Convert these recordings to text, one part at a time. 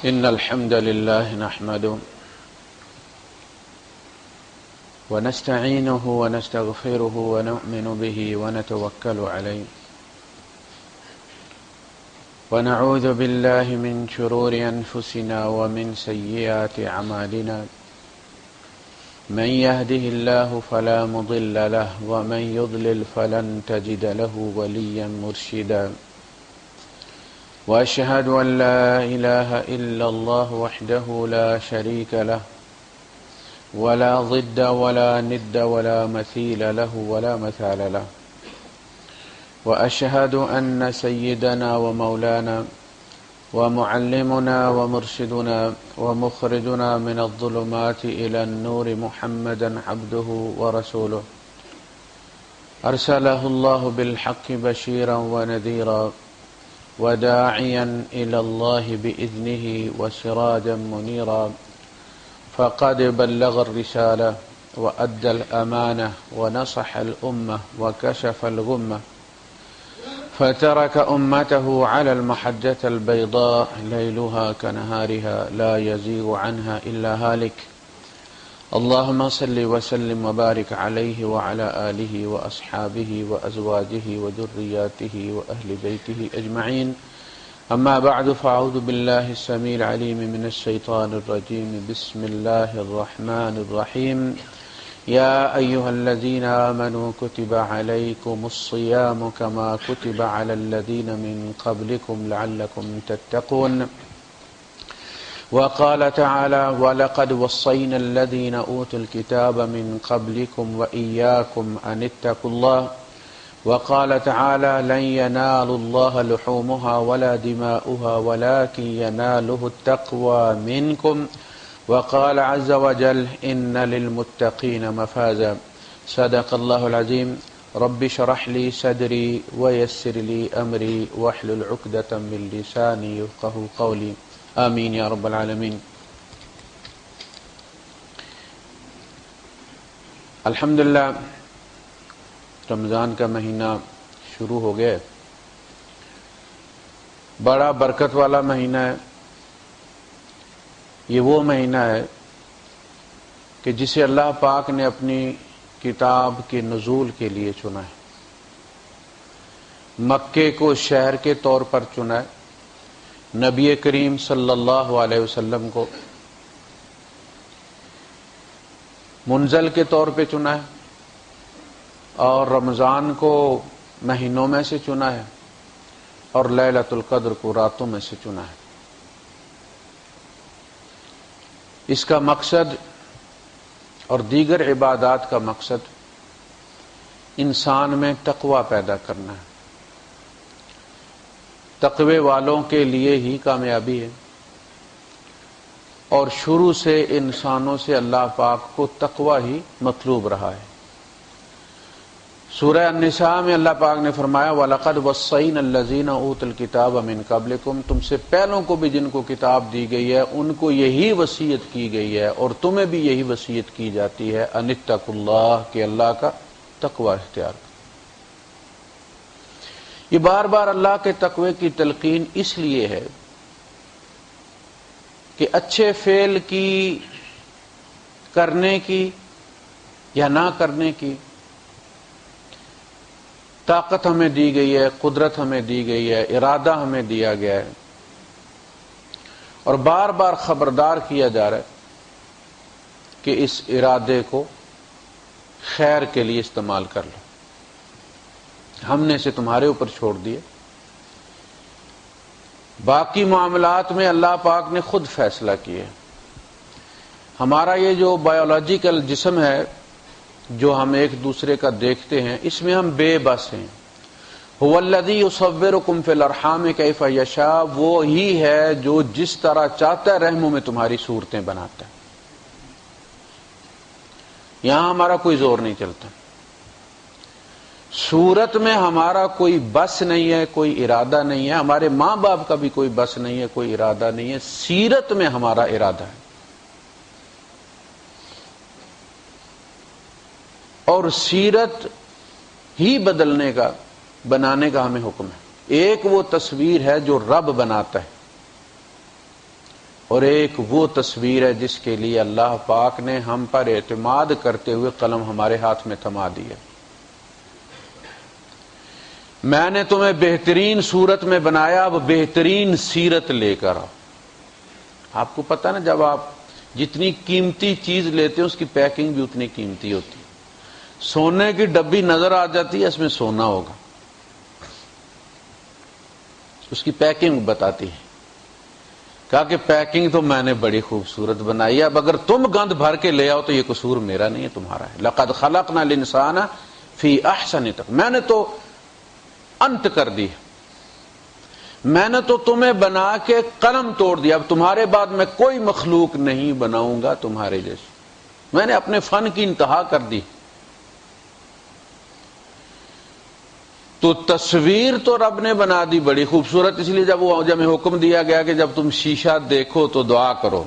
إن الحمد لله نحمده ونستعينه ونستغفره ونؤمن به ونتوكل عليه ونعوذ بالله من شرور أنفسنا ومن سيئات أعمالنا من يهده الله فلا مضل له ومن يضلل فلن تجد له وليا مرشدا وأشهد أن لا إله إلا الله وحده لا شريك له ولا ضد ولا ند ولا مثيل له ولا مثال له وأشهد أن سيدنا ومولانا ومعلمنا ومرشدنا ومخرجنا من الظلمات إلى النور محمدا عبده ورسوله أرسله الله بالحق بشيرا ونذيرا وداعيا إلى الله بإذنه وسراجا منيرا فقد بلغ الرسالة وأدى الأمانة ونصح الأمة وكشف الغمة فترك أمته على المحجة البيضاء ليلها كنهارها لا يزيغ عنها إلا هالك اللهم صل وسلم وبارك عليه وعلى آله وأصحابه وأزواجه وذرياته وأهل بيته أجمعين أما بعد فأعوذ بالله السميع العليم من الشيطان الرجيم بسم الله الرحمن الرحيم يا أيها الذين آمنوا كتب عليكم الصيام كما كتب على الذين من قبلكم لعلكم تتقون وقال تعالى ولقد وصينا الذين أوتوا الكتاب من قبلكم وإياكم أن اتقوا الله وقال تعالى لن ينال الله لحومها ولا دماؤها ولكن يناله التقوى منكم وقال عز وجل إن للمتقين مفازا صدق الله العظيم رب اشرح لي صدري ويسر لي أمري واحلل عقدة من لساني يفقهوا قولي آمین یا رب العالمین۔ الحمدللہ رمضان کا مہینہ شروع ہو گیا ہے، بڑا برکت والا مہینہ ہے۔ یہ وہ مہینہ ہے کہ جسے اللہ پاک نے اپنی کتاب کے نزول کے لیے چنا ہے، مکے کو شہر کے طور پر چنا ہے، نبی کریم صلی اللہ علیہ وسلم کو منزل کے طور پہ چنا ہے، اور رمضان کو مہینوں میں سے چنا ہے، اور لیلۃ القدر کو راتوں میں سے چنا ہے۔ اس کا مقصد اور دیگر عبادات کا مقصد انسان میں تقوی پیدا کرنا ہے۔ تقوی والوں کے لیے ہی کامیابی ہے، اور شروع سے انسانوں سے اللہ پاک کو تقوی ہی مطلوب رہا ہے۔ سورہ النساء میں اللہ پاک نے فرمایا وَلَقَدْ وَصَّيْنَا الَّذِينَ أُوتُوا الْكِتَابَ مِنْ قَبْلِكُمْ، تم سے پہلوں کو بھی جن کو کتاب دی گئی ہے ان کو یہی وصیت کی گئی ہے، اور تمہیں بھی یہی وصیت کی جاتی ہے أَنِ اتَّقُوا اللَّهَ، کہ اللہ کا تقوی اختیار کرو۔ یہ بار بار اللہ کے تقوی کی تلقین اس لیے ہے کہ اچھے فعل کی کرنے کی یا نہ کرنے کی طاقت ہمیں دی گئی ہے، قدرت ہمیں دی گئی ہے، ارادہ ہمیں دیا گیا ہے، اور بار بار خبردار کیا جا رہا ہے کہ اس ارادے کو خیر کے لیے استعمال کر لو۔ ہم نے اسے تمہارے اوپر چھوڑ دیے، باقی معاملات میں اللہ پاک نے خود فیصلہ کیے۔ ہمارا یہ جو بایولوجیکل جسم ہے جو ہم ایک دوسرے کا دیکھتے ہیں، اس میں ہم بے بس ہیں۔ هو الذی یصورکم فی الارحام کیف یشاء، وہ ہی ہے جو جس طرح چاہتا ہے رحموں میں تمہاری صورتیں بناتا ہے۔ یہاں ہمارا کوئی زور نہیں چلتا، صورت میں ہمارا کوئی بس نہیں ہے، کوئی ارادہ نہیں ہے، ہمارے ماں باپ کا بھی کوئی بس نہیں ہے، کوئی ارادہ نہیں ہے، سیرت میں ہمارا ارادہ ہے، اور سیرت ہی بدلنے کا بنانے کا ہمیں حکم ہے۔ ایک وہ تصویر ہے جو رب بناتا ہے، اور ایک وہ تصویر ہے جس کے لیے اللہ پاک نے ہم پر اعتماد کرتے ہوئے قلم ہمارے ہاتھ میں تھما دیا۔ میں نے تمہیں بہترین صورت میں بنایا، اب بہترین سیرت لے کر آؤ۔ آپ کو پتہ نا، جب آپ جتنی قیمتی چیز لیتے ہیں اس کی پیکنگ بھی اتنی قیمتی ہوتی ہے۔ سونے کی ڈبی نظر آ جاتی ہے، اس میں سونا ہوگا، اس کی پیکنگ بتاتی ہے۔ کہا کہ پیکنگ تو میں نے بڑی خوبصورت بنائی ہے، اب اگر تم گند بھر کے لے آؤ تو یہ قصور میرا نہیں ہے، تمہارا ہے۔ لقد خلقنا الانسان فی احسن تقویم، میں نے تو انت کر دی، میں نے تو تمہیں بنا کے قلم توڑ دیا، اب تمہارے بعد میں کوئی مخلوق نہیں بناؤں گا تمہارے جیسے، میں نے اپنے فن کی انتہا کر دی۔ تو تصویر تو رب نے بنا دی بڑی خوبصورت، اس لیے جب ہمیں حکم دیا گیا کہ جب تم شیشہ دیکھو تو دعا کرو،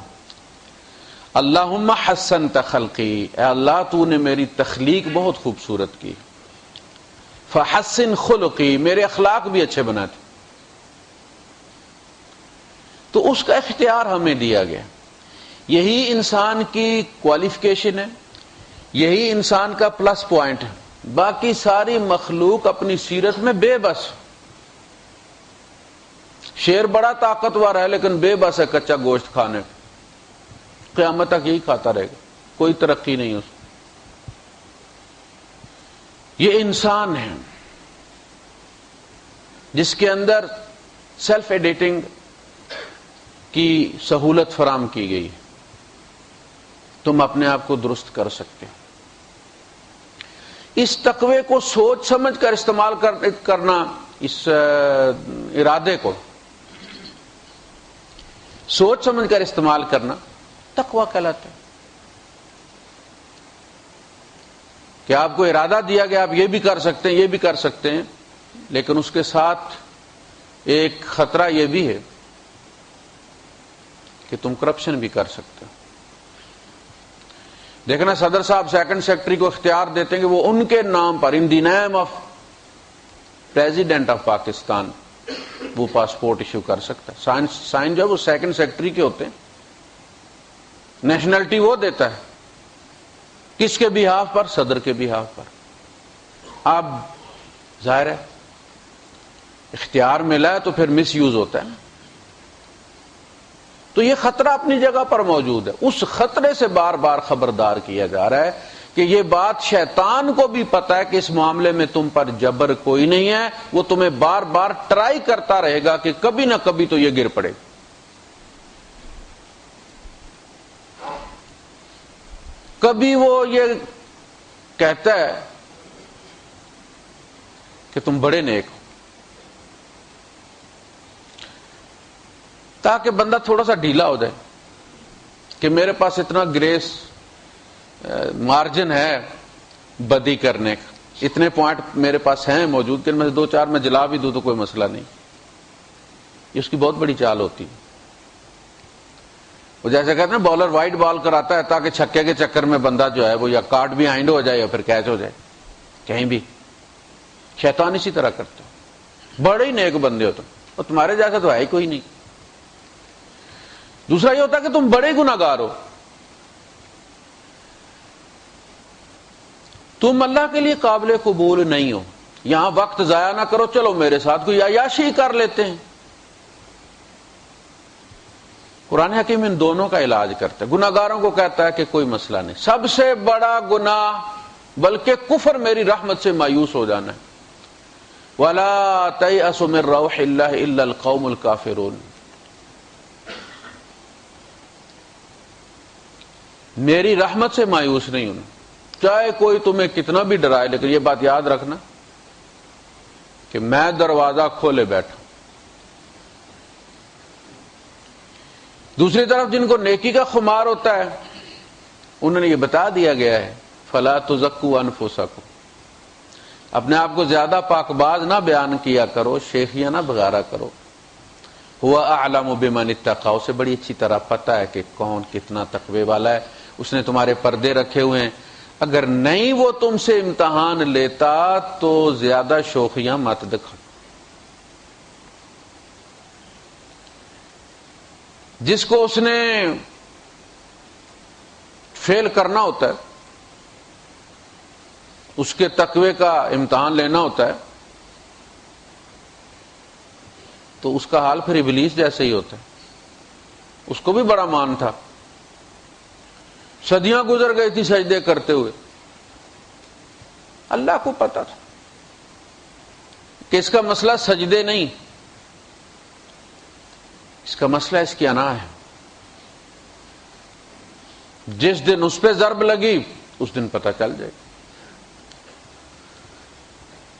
اللہم حسنت خلقی، اے اللہ تو نے میری تخلیق بہت خوبصورت کی، فحسن خلقی، میرے اخلاق بھی اچھے بناتے۔ تو اس کا اختیار ہمیں دیا گیا، یہی انسان کی کوالیفیکیشن ہے، یہی انسان کا پلس پوائنٹ ہے۔ باقی ساری مخلوق اپنی سیرت میں بے بس، شیر بڑا طاقتور ہے لیکن بے بس ہے کچا گوشت کھانے، قیامت تک یہی کھاتا رہے گا، کوئی ترقی نہیں اس کو۔ یہ انسان ہے جس کے اندر سیلف ایڈیٹنگ کی سہولت فراہم کی گئی، تم اپنے آپ کو درست کر سکتے ہو۔ اس تقوی کو سوچ سمجھ کر استعمال کرنا، اس ارادے کو سوچ سمجھ کر استعمال کرنا تقوی کہلاتا ہے۔ کہ آپ کو ارادہ دیا گیا آپ یہ بھی کر سکتے ہیں، یہ بھی کر سکتے ہیں، لیکن اس کے ساتھ ایک خطرہ یہ بھی ہے کہ تم کرپشن بھی کر سکتے ہو۔ دیکھنا صدر صاحب سیکنڈ سیکرٹری کو اختیار دیتے ہیں کہ وہ ان کے نام پر، in the name of president of Pakistan, وہ پاسپورٹ ایشو کر سکتا ہے۔ سائن جو ہے وہ سیکنڈ سیکرٹری کے ہوتے ہیں، نیشنلٹی وہ دیتا ہے، کس کے بہاف پر؟ صدر کے بہاف پر۔ اب ظاہر ہے اختیار ملا ہے تو پھر مس یوز ہوتا ہے نا، تو یہ خطرہ اپنی جگہ پر موجود ہے۔ اس خطرے سے بار بار خبردار کیا جا رہا ہے کہ یہ بات شیطان کو بھی پتا ہے کہ اس معاملے میں تم پر جبر کوئی نہیں ہے، وہ تمہیں بار بار ٹرائی کرتا رہے گا کہ کبھی نہ کبھی تو یہ گر پڑے۔ کبھی وہ یہ کہتا ہے کہ تم بڑے نیک ہو، تاکہ بندہ تھوڑا سا ڈھیلا ہو جائے کہ میرے پاس اتنا گریس مارجن ہے بدی کرنے کا، اتنے پوائنٹ میرے پاس ہیں موجود کہ میں سے دو چار میں جلا بھی دوں تو کوئی مسئلہ نہیں۔ یہ اس کی بہت بڑی چال ہوتی ہے۔ وہ جیسے کہتے ہیں بالر وائٹ بال کراتا ہے تاکہ چھکے کے چکر میں بندہ جو ہے وہ یا کاٹ بھی ہائنڈ ہو جائے یا پھر کیچ ہو جائے کہیں بھی۔ شیطان اسی طرح کرتے ہو، بڑے ہی نیک بندے ہو تم، اور تمہارے جیسا تو ہے ہی کوئی نہیں۔ دوسرا یہ ہوتا ہے کہ تم بڑے گناہگار ہو، تم اللہ کے لیے قابل قبول نہیں ہو، یہاں وقت ضائع نہ کرو، چلو میرے ساتھ کوئی عیاشی کر لیتے ہیں۔ قرآن حکیم ان دونوں کا علاج کرتا ہے۔ گناہگاروں کو کہتا ہے کہ کوئی مسئلہ نہیں، سب سے بڑا گناہ بلکہ کفر میری رحمت سے مایوس ہو جانا ہے۔ وَلَا تَيْأَسُ مِن رَوْحِ اللَّهِ إِلَّا الْقَوْمُ الْكَافِرُونَ، میری رحمت سے مایوس نہیں ہونا، چاہے کوئی تمہیں کتنا بھی ڈرائے، لیکن یہ بات یاد رکھنا کہ میں دروازہ کھولے بیٹھا۔ دوسری طرف جن کو نیکی کا خمار ہوتا ہے انہوں نے یہ بتا دیا گیا ہے فَلَا تُزَكُّوا أَنفُسَكُمْ، اپنے آپ کو زیادہ پاک باز نہ بیان کیا کرو، شیخیاں نہ بغارا کرو۔ هُوَ أَعْلَمُ بِمَنِ اتَّقَىٰ، اسے بڑی اچھی طرح پتہ ہے کہ کون کتنا تقوی والا ہے، اس نے تمہارے پردے رکھے ہوئے ہیں۔ اگر نہیں وہ تم سے امتحان لیتا تو زیادہ شوخیاں مت دکھاؤ۔ جس کو اس نے فیل کرنا ہوتا ہے، اس کے تقوی کا امتحان لینا ہوتا ہے، تو اس کا حال پھر ابلیس جیسے ہی ہوتا ہے. اس کو بھی بڑا مان تھا، صدیاں گزر گئی تھی سجدے کرتے ہوئے، اللہ کو پتا تھا کہ اس کا مسئلہ سجدے نہیں، اس کا مسئلہ اس کی انا ہے. جس دن اس پہ ضرب لگی اس دن پتہ چل جائے.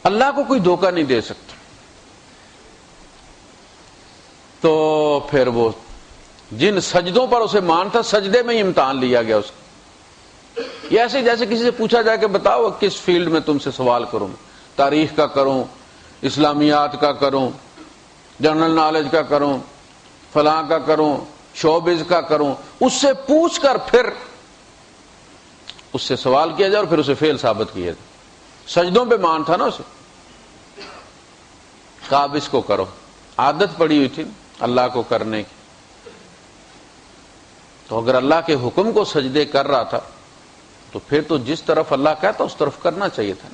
اللہ کو کوئی دھوکہ نہیں دے سکتا. تو پھر وہ جن سجدوں پر اسے مان تھا، سجدے میں ہی امتحان لیا گیا اس کا. یہ ایسے جیسے کسی سے پوچھا جائے کہ بتاؤ کس فیلڈ میں تم سے سوال کروں، تاریخ کا کروں، اسلامیات کا کروں، جنرل نالج کا کروں، فلاں کا کروں، شوبز کا کروں. اس سے پوچھ کر پھر اس سے سوال کیا جائے اور پھر اسے فیل ثابت کیا جائے. سجدوں پہ مان تھا نا اسے، کہا اب اس کو کرو. عادت پڑی ہوئی تھی اللہ کو کرنے کی، تو اگر اللہ کے حکم کو سجدے کر رہا تھا تو پھر تو جس طرف اللہ کہتا اس طرف کرنا چاہیے تھا.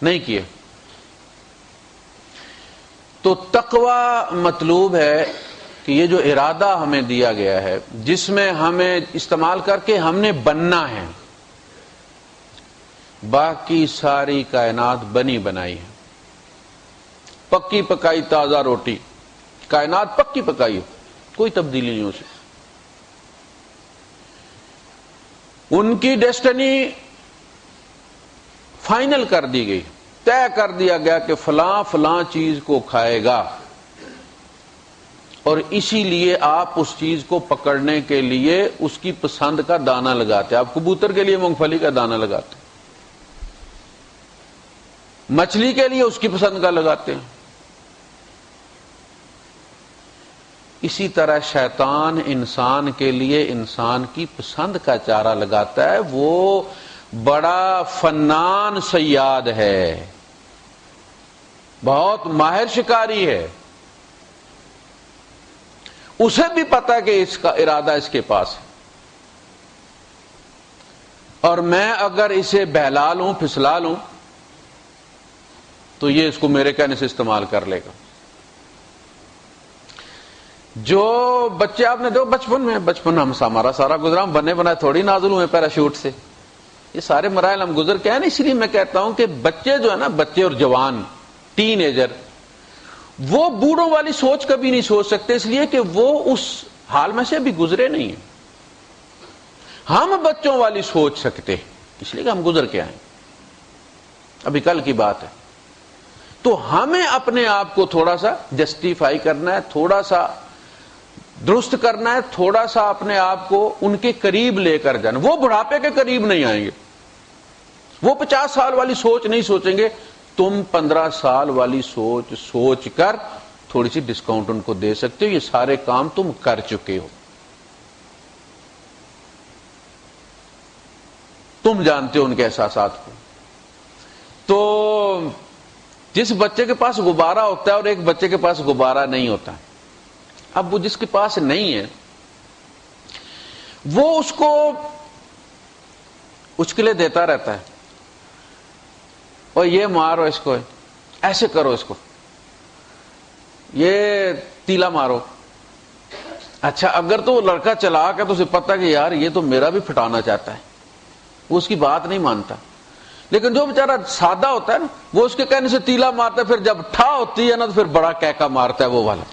نہیں کیے. تو تقوی مطلوب ہے کہ یہ جو ارادہ ہمیں دیا گیا ہے، جس میں ہمیں استعمال کر کے ہم نے بننا ہے. باقی ساری کائنات بنی بنائی ہے، پکی پکائی تازہ روٹی. کائنات پکی پکائی ہو، کوئی تبدیلی نہیں ہو سکتی. ان کی ڈیسٹنی فائنل کر دی گئی، طے کر دیا گیا کہ فلاں فلاں چیز کو کھائے گا، اور اسی لیے آپ اس چیز کو پکڑنے کے لیے اس کی پسند کا دانہ لگاتے. آپ کبوتر کے لیے مونگ پھلی کا دانہ لگاتے، مچھلی کے لیے اس کی پسند کا لگاتے ہیں. اسی طرح شیطان انسان کے لیے انسان کی پسند کا چارہ لگاتا ہے. وہ بڑا فنان صیاد ہے، بہت ماہر شکاری ہے. اسے بھی پتا کہ اس کا ارادہ اس کے پاس ہے، اور میں اگر اسے بہلا لوں پھسلا لوں تو یہ اس کو میرے کہنے سے استعمال کر لے گا. جو بچے آپ نے دیکھو بچپن ہمارا سارا گزرا، ہم بنے بنائے تھوڑی نازل ہوئے پیراشوٹ سے. یہ سارے مراحل ہم گزر کے ہیں نا. اس لیے میں کہتا ہوں کہ بچے جو ہے نا، بچے اور جوان ٹین ایجر، وہ بوڑھوں والی سوچ کبھی نہیں سوچ سکتے، اس لیے کہ وہ اس حال میں سے ابھی گزرے نہیں ہیں. ہم بچوں والی سوچ سکتے اس لیے کہ ہم گزر کے آئے، ابھی کل کی بات ہے. تو ہمیں اپنے آپ کو تھوڑا سا جسٹیفائی کرنا ہے، تھوڑا سا درست کرنا ہے، تھوڑا سا اپنے آپ کو ان کے قریب لے کر جانا. وہ بڑھاپے کے قریب نہیں آئیں گے، وہ 50 سال والی سوچ نہیں سوچیں گے. تم 15 سال والی سوچ کر تھوڑی سی ڈسکاؤنٹ ان کو دے سکتے ہو. یہ سارے کام تم کر چکے ہو، تم جانتے ہو ان کے احساسات کو. تو جس بچے کے پاس غبارہ ہوتا ہے اور ایک بچے کے پاس غبارہ نہیں ہوتا، اب وہ جس کے پاس نہیں ہے وہ اس کو اچکلے دیتا رہتا ہے، اور یہ مارو اس کو، ایسے کرو اس کو، یہ تیلا مارو. اچھا اگر تو وہ لڑکا چلا کے تو اسے پتہ کہ یار یہ تو میرا بھی پھٹانا چاہتا ہے، وہ اس کی بات نہیں مانتا. لیکن جو بیچارہ سادہ ہوتا ہے نا، وہ اس کے کہنے سے تیلا مارتا ہے، پھر جب ٹھا ہوتی ہے نا تو پھر بڑا کہکا مارتا ہے وہ والا.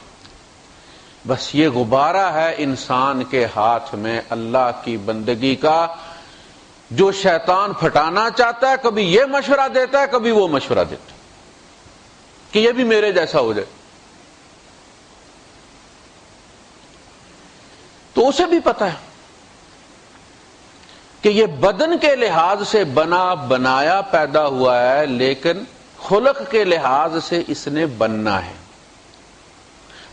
بس یہ غبارہ ہے انسان کے ہاتھ میں اللہ کی بندگی کا، جو شیطان پھٹانا چاہتا ہے. کبھی یہ مشورہ دیتا ہے، کبھی وہ مشورہ دیتا ہے کہ یہ بھی میرے جیسا ہو جائے. تو اسے بھی پتا ہے کہ یہ بدن کے لحاظ سے بنایا پیدا ہوا ہے، لیکن خلق کے لحاظ سے اس نے بننا ہے.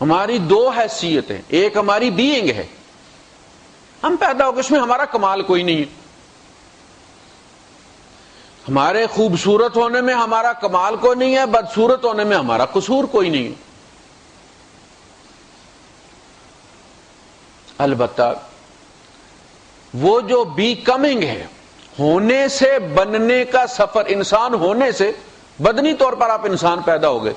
ہماری دو حیثیتیں، ایک ہماری بینگ ہے، ہم پیدا ہو گئے، اس میں ہمارا کمال کوئی نہیں ہے. ہمارے خوبصورت ہونے میں ہمارا کمال کوئی نہیں ہے، بدصورت ہونے میں ہمارا قصور کوئی نہیں ہے. البتہ وہ جو بیکمنگ ہے، ہونے سے بننے کا سفر، انسان ہونے سے بدنی طور پر آپ انسان پیدا ہو گئے،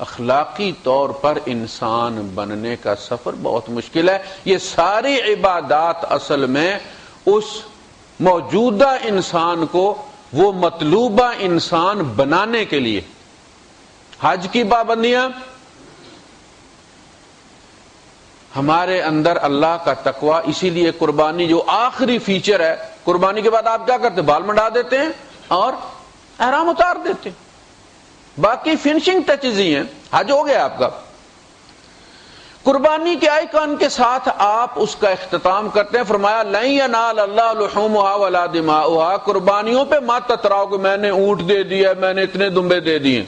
اخلاقی طور پر انسان بننے کا سفر بہت مشکل ہے۔ یہ ساری عبادات اصل میں اس موجودہ انسان کو وہ مطلوبہ انسان بنانے کے لیے۔ حج کی پابندیاں، ہمارے اندر اللہ کا تقوی، اسی لیے قربانی جو آخری فیچر ہے، قربانی کے بعد آپ کیا کرتے ہیں؟ بال منڈا دیتے ہیں اور احرام اتار دیتے ہیں، باقی فنشنگ ٹچز ہی ہیں، حج ہو گیا آپ کا۔ قربانی کے آئیکن کے ساتھ آپ اس کا اختتام کرتے ہیں، فرمایا لن ینال اللہ لحومها ولا دماؤها، قربانیوں پہ مت اتراؤ کہ میں نے اونٹ دے دیا، میں نے اتنے دمبے دے دیے،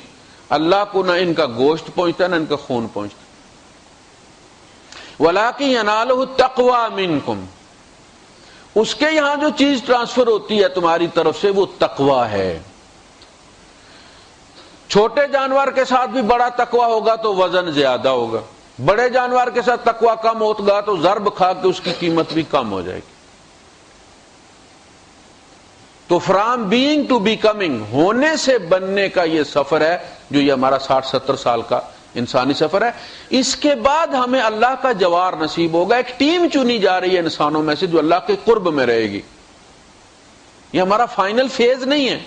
اللہ کو نہ ان کا گوشت پہنچتا نہ ان کا خون پہنچتا، ولکن ینالہ التقوی منکم، اس کے یہاں جو چیز ٹرانسفر ہوتی ہے تمہاری طرف سے وہ تقوی ہے۔ چھوٹے جانور کے ساتھ بھی بڑا تقوی ہوگا تو وزن زیادہ ہوگا، بڑے جانور کے ساتھ تقوی کم ہوگا تو ضرب کھا کے اس کی قیمت بھی کم ہو جائے گی۔ تو فرام بینگ ٹو بیکمنگ، ہونے سے بننے کا یہ سفر ہے جو یہ ہمارا 60-70 سال کا انسانی سفر ہے۔ اس کے بعد ہمیں اللہ کا جوار نصیب ہوگا، ایک ٹیم چنی جا رہی ہے انسانوں میں سے جو اللہ کے قرب میں رہے گی۔ یہ ہمارا فائنل فیز نہیں ہے،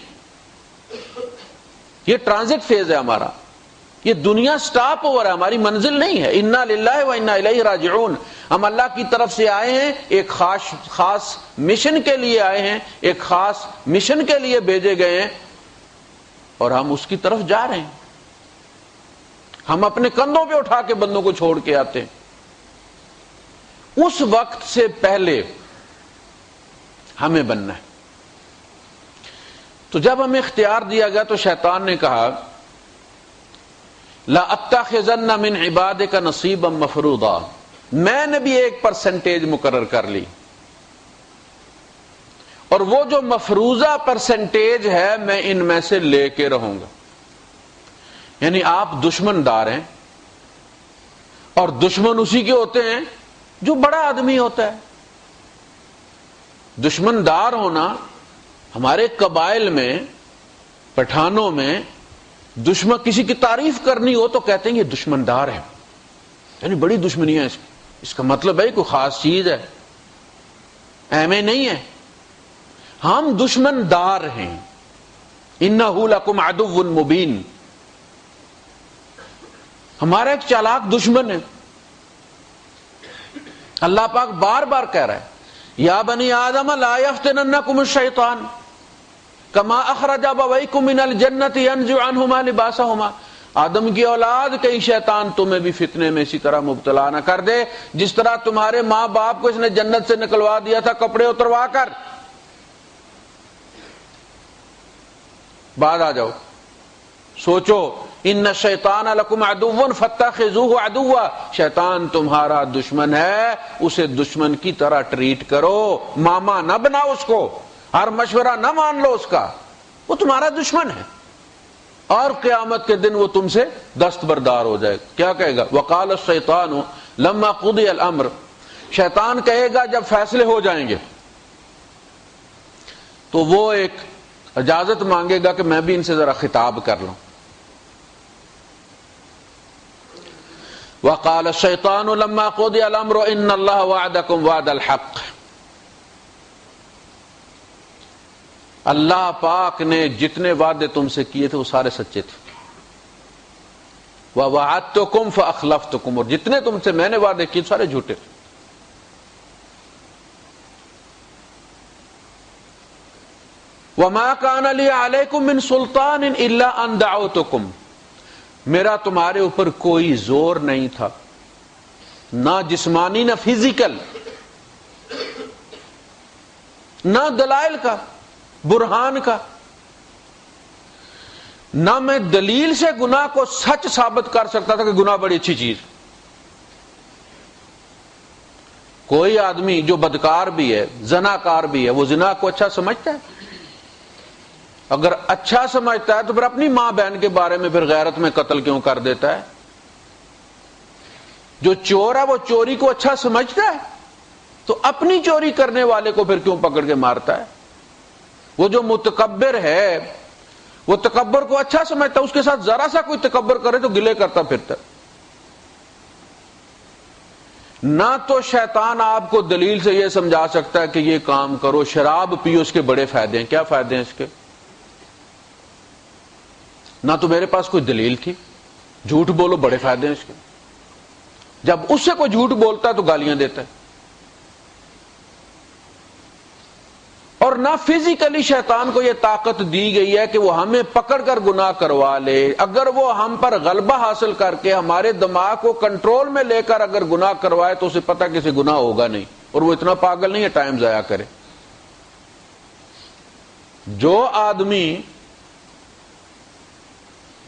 یہ ٹرانزٹ فیز ہے ہمارا، یہ دنیا سٹاپ اوور ہے، ہماری منزل نہیں ہے۔ انا للہ و انا الیہ راجعون، ہم اللہ کی طرف سے آئے ہیں، ایک خاص مشن کے لیے آئے ہیں، ایک خاص مشن کے لیے بھیجے گئے ہیں اور ہم اس کی طرف جا رہے ہیں۔ ہم اپنے کندھوں پہ اٹھا کے بندوں کو چھوڑ کے آتے ہیں، اس وقت سے پہلے ہمیں بننا ہے۔ تو جب ہمیں اختیار دیا گیا تو شیطان نے کہا لا اتخذن من عبادک نصیبا مفروضا، میں نے بھی ایک پرسنٹیج مقرر کر لی، اور وہ جو مفروضہ پرسنٹیج ہے میں ان میں سے لے کے رہوں گا۔ یعنی آپ دشمن دار ہیں، اور دشمن اسی کے ہوتے ہیں جو بڑا آدمی ہوتا ہے۔ دشمن دار ہونا، ہمارے قبائل میں، پٹھانوں میں دشمن کسی کی تعریف کرنی ہو تو کہتے ہیں یہ دشمن دار ہے، یعنی بڑی دشمنی ہے اس کا مطلب ہے کوئی خاص چیز ہے، اہم نہیں ہے۔ ہم دشمن دار ہیں، انہ لکم عدو مبین، ہمارا ایک چالاک دشمن ہے۔ اللہ پاک بار بار کہہ رہا ہے یا بنی آدم لا یفتننکم الشیطان کما اخرج ابویکم من الجنۃ ینزع عنہما لباسہما، آدم کی اولاد کہیں شیطان تمہیں بھی فتنے میں اسی طرح مبتلا نہ کر دے جس طرح تمہارے ماں باپ کو اس نے جنت سے نکلوا دیا تھا کپڑے اتروا کر۔ بعد آ جاؤ، سوچو ان الشیطان لکم عدو فاتخذوہ عدوا، شیطان تمہارا دشمن ہے، اسے دشمن کی طرح ٹریٹ کرو، ماما نہ بناؤ اس کو، ہر مشورہ نہ مان لو اس کا، وہ تمہارا دشمن ہے، اور قیامت کے دن وہ تم سے دستبردار ہو جائے گا۔ کیا کہے گا؟ وقال الشیطان لما قضی الامر، شیطان کہے گا جب فیصلے ہو جائیں گے تو وہ ایک اجازت مانگے گا کہ میں بھی ان سے ذرا خطاب کر لوں۔ وقال الشیطان لما قضی الامر ان اللہ وعدکم وعد الحق، اللہ پاک نے جتنے وعدے تم سے کیے تھے وہ سارے سچے تھے، وَوَعَدْتُكُمْ فَأَخْلَفْتُكُمْ، اور جتنے تم سے میں نے وعدے کیے سارے جھوٹے تھے۔ وَمَا كَانَ لِي عَلَيْكُمْ مِنْ سُلْطَانٍ إِلَّا أَنْ دَعَوْتُكُمْ، میرا تمہارے اوپر کوئی زور نہیں تھا، نہ جسمانی نہ فزیکل، نہ دلائل کا، برہان کا، نہ میں دلیل سے گناہ کو سچ ثابت کر سکتا تھا کہ گناہ بڑی اچھی چیز۔ کوئی آدمی جو بدکار بھی ہے، زناکار بھی ہے، وہ زنا کو اچھا سمجھتا ہے؟ اگر اچھا سمجھتا ہے تو پھر اپنی ماں بہن کے بارے میں پھر غیرت میں قتل کیوں کر دیتا ہے؟ جو چور ہے وہ چوری کو اچھا سمجھتا ہے تو اپنی چوری کرنے والے کو پھر کیوں پکڑ کے مارتا ہے؟ وہ جو متکبر ہے وہ تکبر کو اچھا سمجھتا ہے، اس کے ساتھ ذرا سا کوئی تکبر کرے تو گلے کرتا پھرتا۔ نہ تو شیطان آپ کو دلیل سے یہ سمجھا سکتا ہے کہ یہ کام کرو، شراب پیو، اس کے بڑے فائدے ہیں۔ کیا فائدے ہیں اس کے؟ نہ تو میرے پاس کوئی دلیل تھی۔ جھوٹ بولو، بڑے فائدے ہیں اس کے۔ جب اس سے کوئی جھوٹ بولتا ہے تو گالیاں دیتا ہے۔ اور نہ فزیکلی شیطان کو یہ طاقت دی گئی ہے کہ وہ ہمیں پکڑ کر گناہ کروا لے۔ اگر وہ ہم پر غلبہ حاصل کر کے ہمارے دماغ کو کنٹرول میں لے کر اگر گناہ کروائے تو اسے پتہ کسی گناہ ہوگا نہیں، اور وہ اتنا پاگل نہیں ہے ٹائم ضائع کرے۔ جو آدمی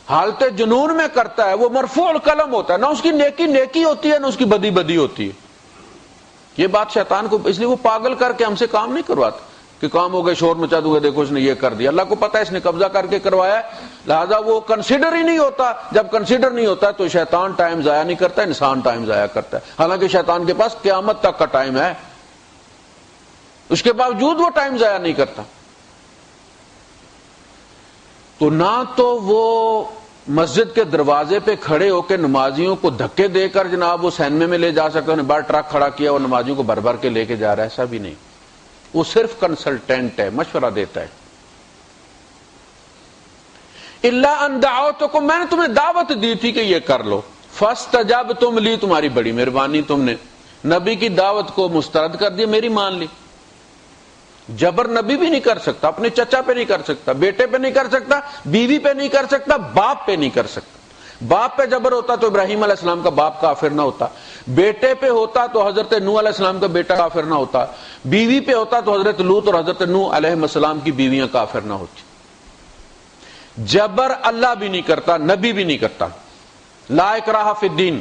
حالت جنون میں کرتا ہے وہ مرفوع القلم ہوتا ہے، نہ اس کی نیکی نیکی ہوتی ہے نہ اس کی بدی بدی ہوتی ہے۔ یہ بات شیطان کو، اس لیے وہ پاگل کر کے ہم سے کام نہیں کرواتا کہ کام ہو گئے شور مچا دوں گا، دیکھو اس نے یہ کر دیا۔ اللہ کو پتا ہے اس نے قبضہ کر کے کروایا ہے، لہذا وہ کنسیڈر ہی نہیں ہوتا۔ جب کنسیڈر نہیں ہوتا تو شیطان ٹائم ضائع نہیں کرتا، انسان ٹائم ضائع کرتا ہے۔ حالانکہ شیطان کے پاس قیامت تک کا ٹائم ہے، اس کے باوجود وہ ٹائم ضائع نہیں کرتا۔ تو نہ تو وہ مسجد کے دروازے پہ کھڑے ہو کے نمازیوں کو دھکے دے کر جناب وہ سینمے میں لے جا سکتا ہے، انہیں باہر ٹرک کھڑا کیا اور نمازیوں کو بھر بھر کے لے کے جا رہا ہے، ایسا بھی نہیں۔ وہ صرف کنسلٹینٹ ہے، مشورہ دیتا ہے۔ الا ان دعوتکم، میں نے تمہیں دعوت دی تھی کہ یہ کر لو، فاستجبتم لی، تمہاری بڑی مہربانی، تم نے نبی کی دعوت کو مسترد کر دیا، میری مان لی۔ جبر نبی بھی نہیں کر سکتا، اپنے چچا پہ نہیں کر سکتا، بیٹے پہ نہیں کر سکتا، بیوی پہ نہیں کر سکتا، باپ پہ نہیں کر سکتا۔ باپ پہ جبر ہوتا تو ابراہیم علیہ السلام کا باپ کافر نہ ہوتا، بیٹے پہ ہوتا تو حضرت نوح علیہ السلام کا بیٹا کافر نہ ہوتا، بیوی پہ ہوتا تو حضرت لوط اور حضرت نوح علیہ السلام کی بیویاں کافر نہ ہوتی۔ جبر اللہ بھی نہیں کرتا، نبی بھی نہیں کرتا، لا اکراہ فی الدین۔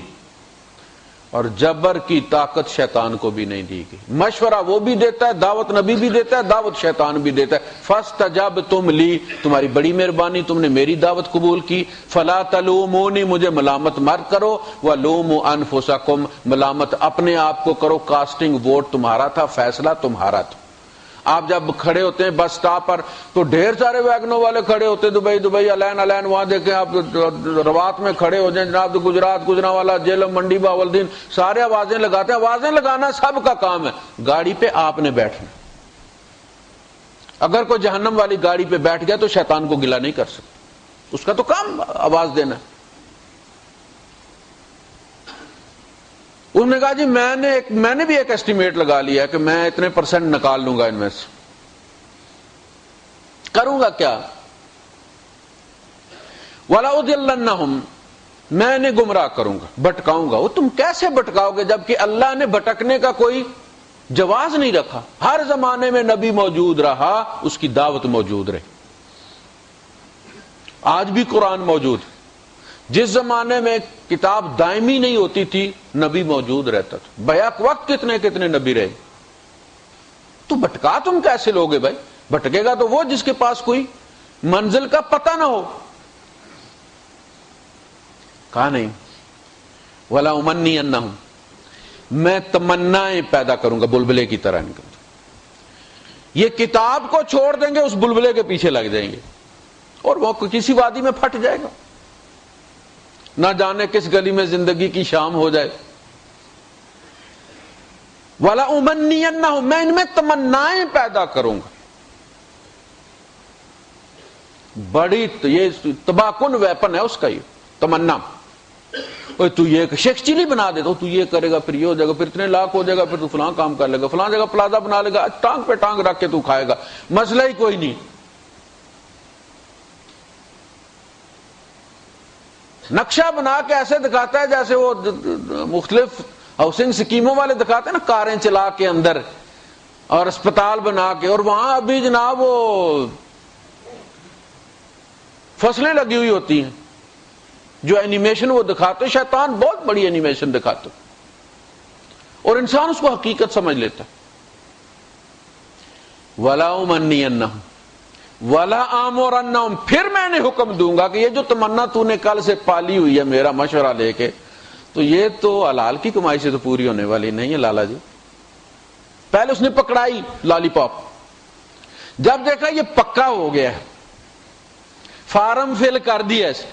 اور جبر کی طاقت شیطان کو بھی نہیں دی گئی۔ مشورہ وہ بھی دیتا ہے، دعوت نبی بھی دیتا ہے، دعوت شیطان بھی دیتا ہے۔ فاستجبتم لی، تمہاری بڑی مہربانی، تم نے میری دعوت قبول کی۔ فلا تلومونی، مجھے ملامت مت کرو، ولوموا انفسکم، ملامت اپنے آپ کو کرو۔ کاسٹنگ ووٹ تمہارا تھا، فیصلہ تمہارا تھا۔ آپ جب کھڑے ہوتے ہیں بس سٹاپ پر تو ڈھیر سارے ویگنوں والے کھڑے ہوتے، دبئی الین الین، وہاں دیکھیں آپ روات میں کھڑے ہو جائیں جناب، تو گجرات گجرانوالا، جیلم، منڈی، باولدین، سارے آوازیں لگاتے ہیں۔ آوازیں لگانا سب کا کام ہے، گاڑی پہ آپ نے بیٹھنا۔ اگر کوئی جہنم والی گاڑی پہ بیٹھ گیا تو شیطان کو گلہ نہیں کر سکتا، اس کا تو کام آواز دینا ہے۔ انہوں نے کہا جی میں نے بھی ایک ایسٹیمیٹ لگا لیا ہے کہ میں اتنے % نکال لوں گا ان میں سے، کروں گا کیا؟ وَلَأُضِلَّنَّهُمْ، میں نے گمراہ کروں گا، بھٹکاؤں گا۔ وہ تم کیسے بھٹکاؤ گے جبکہ اللہ نے بھٹکنے کا کوئی جواز نہیں رکھا؟ ہر زمانے میں نبی موجود رہا، اس کی دعوت موجود رہی۔ آج بھی قرآن موجود ہے۔ جس زمانے میں کتاب دائمی نہیں ہوتی تھی نبی موجود رہتا تھا، بیک وقت کتنے کتنے نبی رہے۔ تو بھٹکا تم کیسے لوگے بھائی؟ بھٹکے گا تو وہ جس کے پاس کوئی منزل کا پتہ نہ ہو۔ کہا نہیں، وَلَا أُمَنِّيَنَّهُمْ، میں تمنائیں پیدا کروں گا بلبلے کی طرح ان کے۔ یہ کتاب کو چھوڑ دیں گے، اس بلبلے کے پیچھے لگ جائیں گے اور وہ کسی وادی میں پھٹ جائے گا، نہ جانے کس گلی میں زندگی کی شام ہو جائے۔ وَلَا أُمَنِّيَنَّهُمْ، میں ان میں تمنائیں پیدا کروں گا۔ بڑی یہ تباہ کن ویپن ہے اس کا، یہ تمنا۔ تو یہ شیخ چلی بنا دے تو یہ کرے گا، پھر یہ ہو جائے گا، پھر اتنے لاکھ ہو جائے گا، پھر تو فلاں کام کر لے گا، فلاں جگہ پلازا بنا لے گا، ٹانگ پہ ٹانگ رکھ کے تو کھائے گا، مسئلہ ہی کوئی نہیں۔ نقشہ بنا کے ایسے دکھاتا ہے جیسے وہ مختلف ہاؤسنگ سکیموں والے دکھاتے ہیں نا، کاریں چلا کے اندر اور اسپتال بنا کے، اور وہاں ابھی جناب وہ فصلیں لگی ہوئی ہوتی ہیں۔ جو اینیمیشن وہ دکھاتے، شیطان بہت بڑی اینیمیشن دکھاتے اور انسان اس کو حقیقت سمجھ لیتا ہے۔ وَلَا أُمَنِّيَنَّهُمْ وَلَا آمُرَنَّهُمْ، پھر میں نے حکم دوں گا کہ یہ جو تمنا تو نے کل سے پالی ہوئی ہے میرا مشورہ لے کے، تو یہ تو حلال کی کمائی سے تو پوری ہونے والی نہیں ہے لالا جی. پہلے اس نے پکڑائی لالی پاپ، جب دیکھا یہ پکا ہو گیا، فارم فل کر دیا اسے،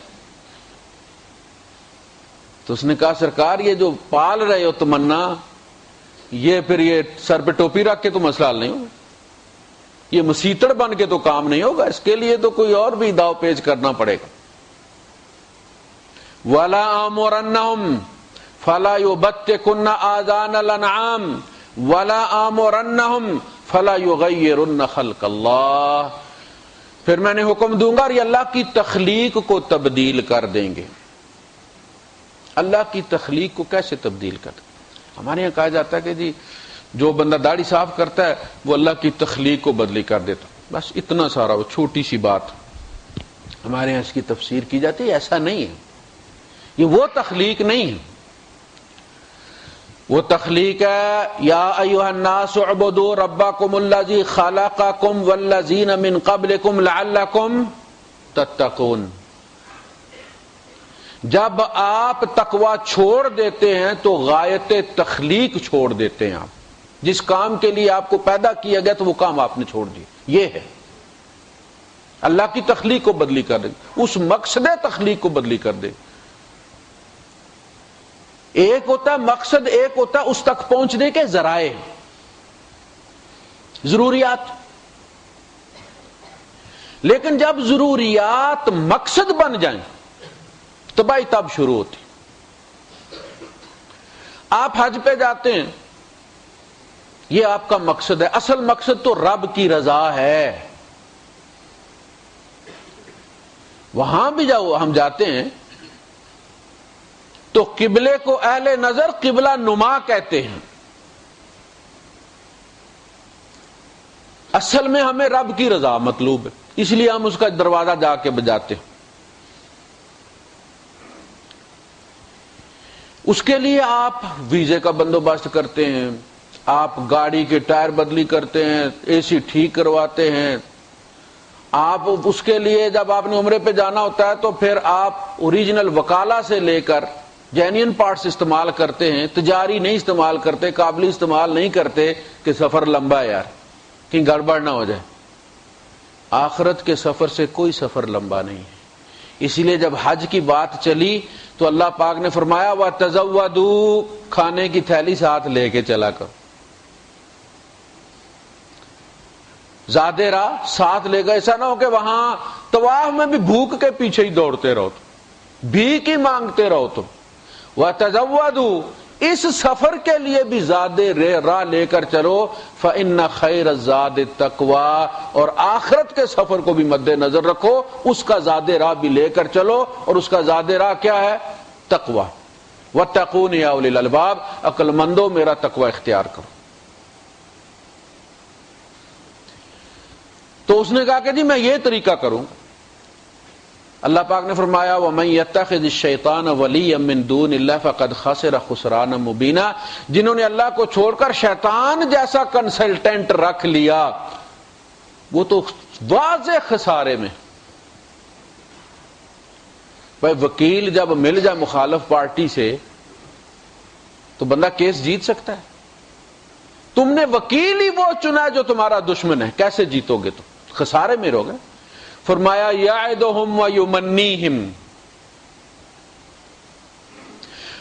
تو اس نے کہا سرکار یہ جو پال رہے ہو تمنا، یہ پھر یہ سر پہ ٹوپی رکھ کے تو مسئلہ حل نہیں ہوگا، یہ مسیتڑ بن کے تو کام نہیں ہوگا، اس کے لیے تو کوئی اور بھی داؤ پیچ کرنا پڑے گا. وَلَا آمُرَنَّهُمْ فَلَا يُبَتِّكُنَّ آذَانَ الْأَنْعَامِ وَلَا آمُرَنَّهُمْ فَلَا يُغَيِّرُنَّ خَلْقَ اللَّهِ، پھر میں نے حکم دوں گا اور یہ اللہ کی تخلیق کو تبدیل کر دیں گے. اللہ کی تخلیق کو کیسے تبدیل کر دیں؟ ہمارے یہاں کہا جاتا ہے کہ جی جو بندہ داڑھی صاف کرتا ہے وہ اللہ کی تخلیق کو بدلی کر دیتا، بس اتنا سارا، وہ چھوٹی سی بات. ہمارے یہاں اس کی تفسیر کی جاتی ہے، ایسا نہیں ہے، یہ وہ تخلیق نہیں ہے. وہ تخلیق ہے یا ایھا الناس اعبدوا ربکم الذی خلقکم والذین من قبلکم لعلکم تتقون. جب آپ تقوی چھوڑ دیتے ہیں تو غایت تخلیق چھوڑ دیتے ہیں. آپ جس کام کے لیے آپ کو پیدا کیا گیا تو وہ کام آپ نے چھوڑ دیا. یہ ہے اللہ کی تخلیق کو بدلی کر دے، اس مقصد تخلیق کو بدلی کر دے. ایک ہوتا ہے مقصد، ایک ہوتا ہے اس تک پہنچنے کے ذرائع، ضروریات. لیکن جب ضروریات مقصد بن جائیں تباہی تب شروع ہوتی. آپ حج پہ جاتے ہیں، یہ آپ کا مقصد ہے، اصل مقصد تو رب کی رضا ہے. وہاں بھی جاؤ ہم جاتے ہیں تو قبلے کو اہل نظر قبلہ نما کہتے ہیں. اصل میں ہمیں رب کی رضا مطلوب ہے، اس لیے ہم اس کا دروازہ جا کے بجاتے ہیں. اس کے لیے آپ ویزے کا بندوبست کرتے ہیں، آپ گاڑی کے ٹائر بدلی کرتے ہیں، اے سی ٹھیک کرواتے ہیں. آپ اس کے لیے جب آپ نے عمرے پہ جانا ہوتا ہے تو پھر آپ اوریجنل وکالہ سے لے کر جینین پارٹس استعمال کرتے ہیں، تجاری نہیں استعمال کرتے، قابلی استعمال نہیں کرتے کہ سفر لمبا ہے یار کہیں گڑبڑ نہ ہو جائے. آخرت کے سفر سے کوئی سفر لمبا نہیں ہے. اسی لیے جب حج کی بات چلی تو اللہ پاک نے فرمایا وَتَزَوَّدُوا، کھانے کی تھیلی ساتھ لے کے چلا کرو. زیادہ راہ ساتھ لے گئے، ایسا نہ ہو کہ وہاں طواف میں بھی بھوک کے پیچھے ہی دوڑتے رہو، بھیک ہی مانگتے رہو. تم وَتَزَوَّدُوا، اس سفر کے لیے بھی زیادہ راہ لے کر چلو. فَإِنَّ خَيْرَ الزَّادِ التَّقْوَىٰ، اور آخرت کے سفر کو بھی مد نظر رکھو، اس کا زیادہ راہ بھی لے کر چلو. اور اس کا زیادہ راہ کیا ہے؟ تقوی. وَاتَّقُونِ يَا أُولِي الْأَلْبَابِ، عقل مندو میرا تقوی اختیار کرو. تو اس نے کہا کہ جی میں یہ طریقہ کروں. اللہ پاک نے فرمایا وَمَن يَتَّخِذِ الشَّيْطَانَ وَلِيًّا مِّن دُونِ اللَّهِ فَقَدْ خَسِرَ خُسْرَانًا مُبِينًا، جنہوں نے اللہ کو چھوڑ کر شیطان جیسا کنسلٹنٹ رکھ لیا وہ تو واضح خسارے میں. بھائی وکیل جب مل جائے مخالف پارٹی سے تو بندہ کیس جیت سکتا ہے. تم نے وکیل ہی وہ چنا جو تمہارا دشمن ہے، کیسے جیتو گے؟ تو خسارے میں رہو گے. فرمایا یعدہم ویمنیہم،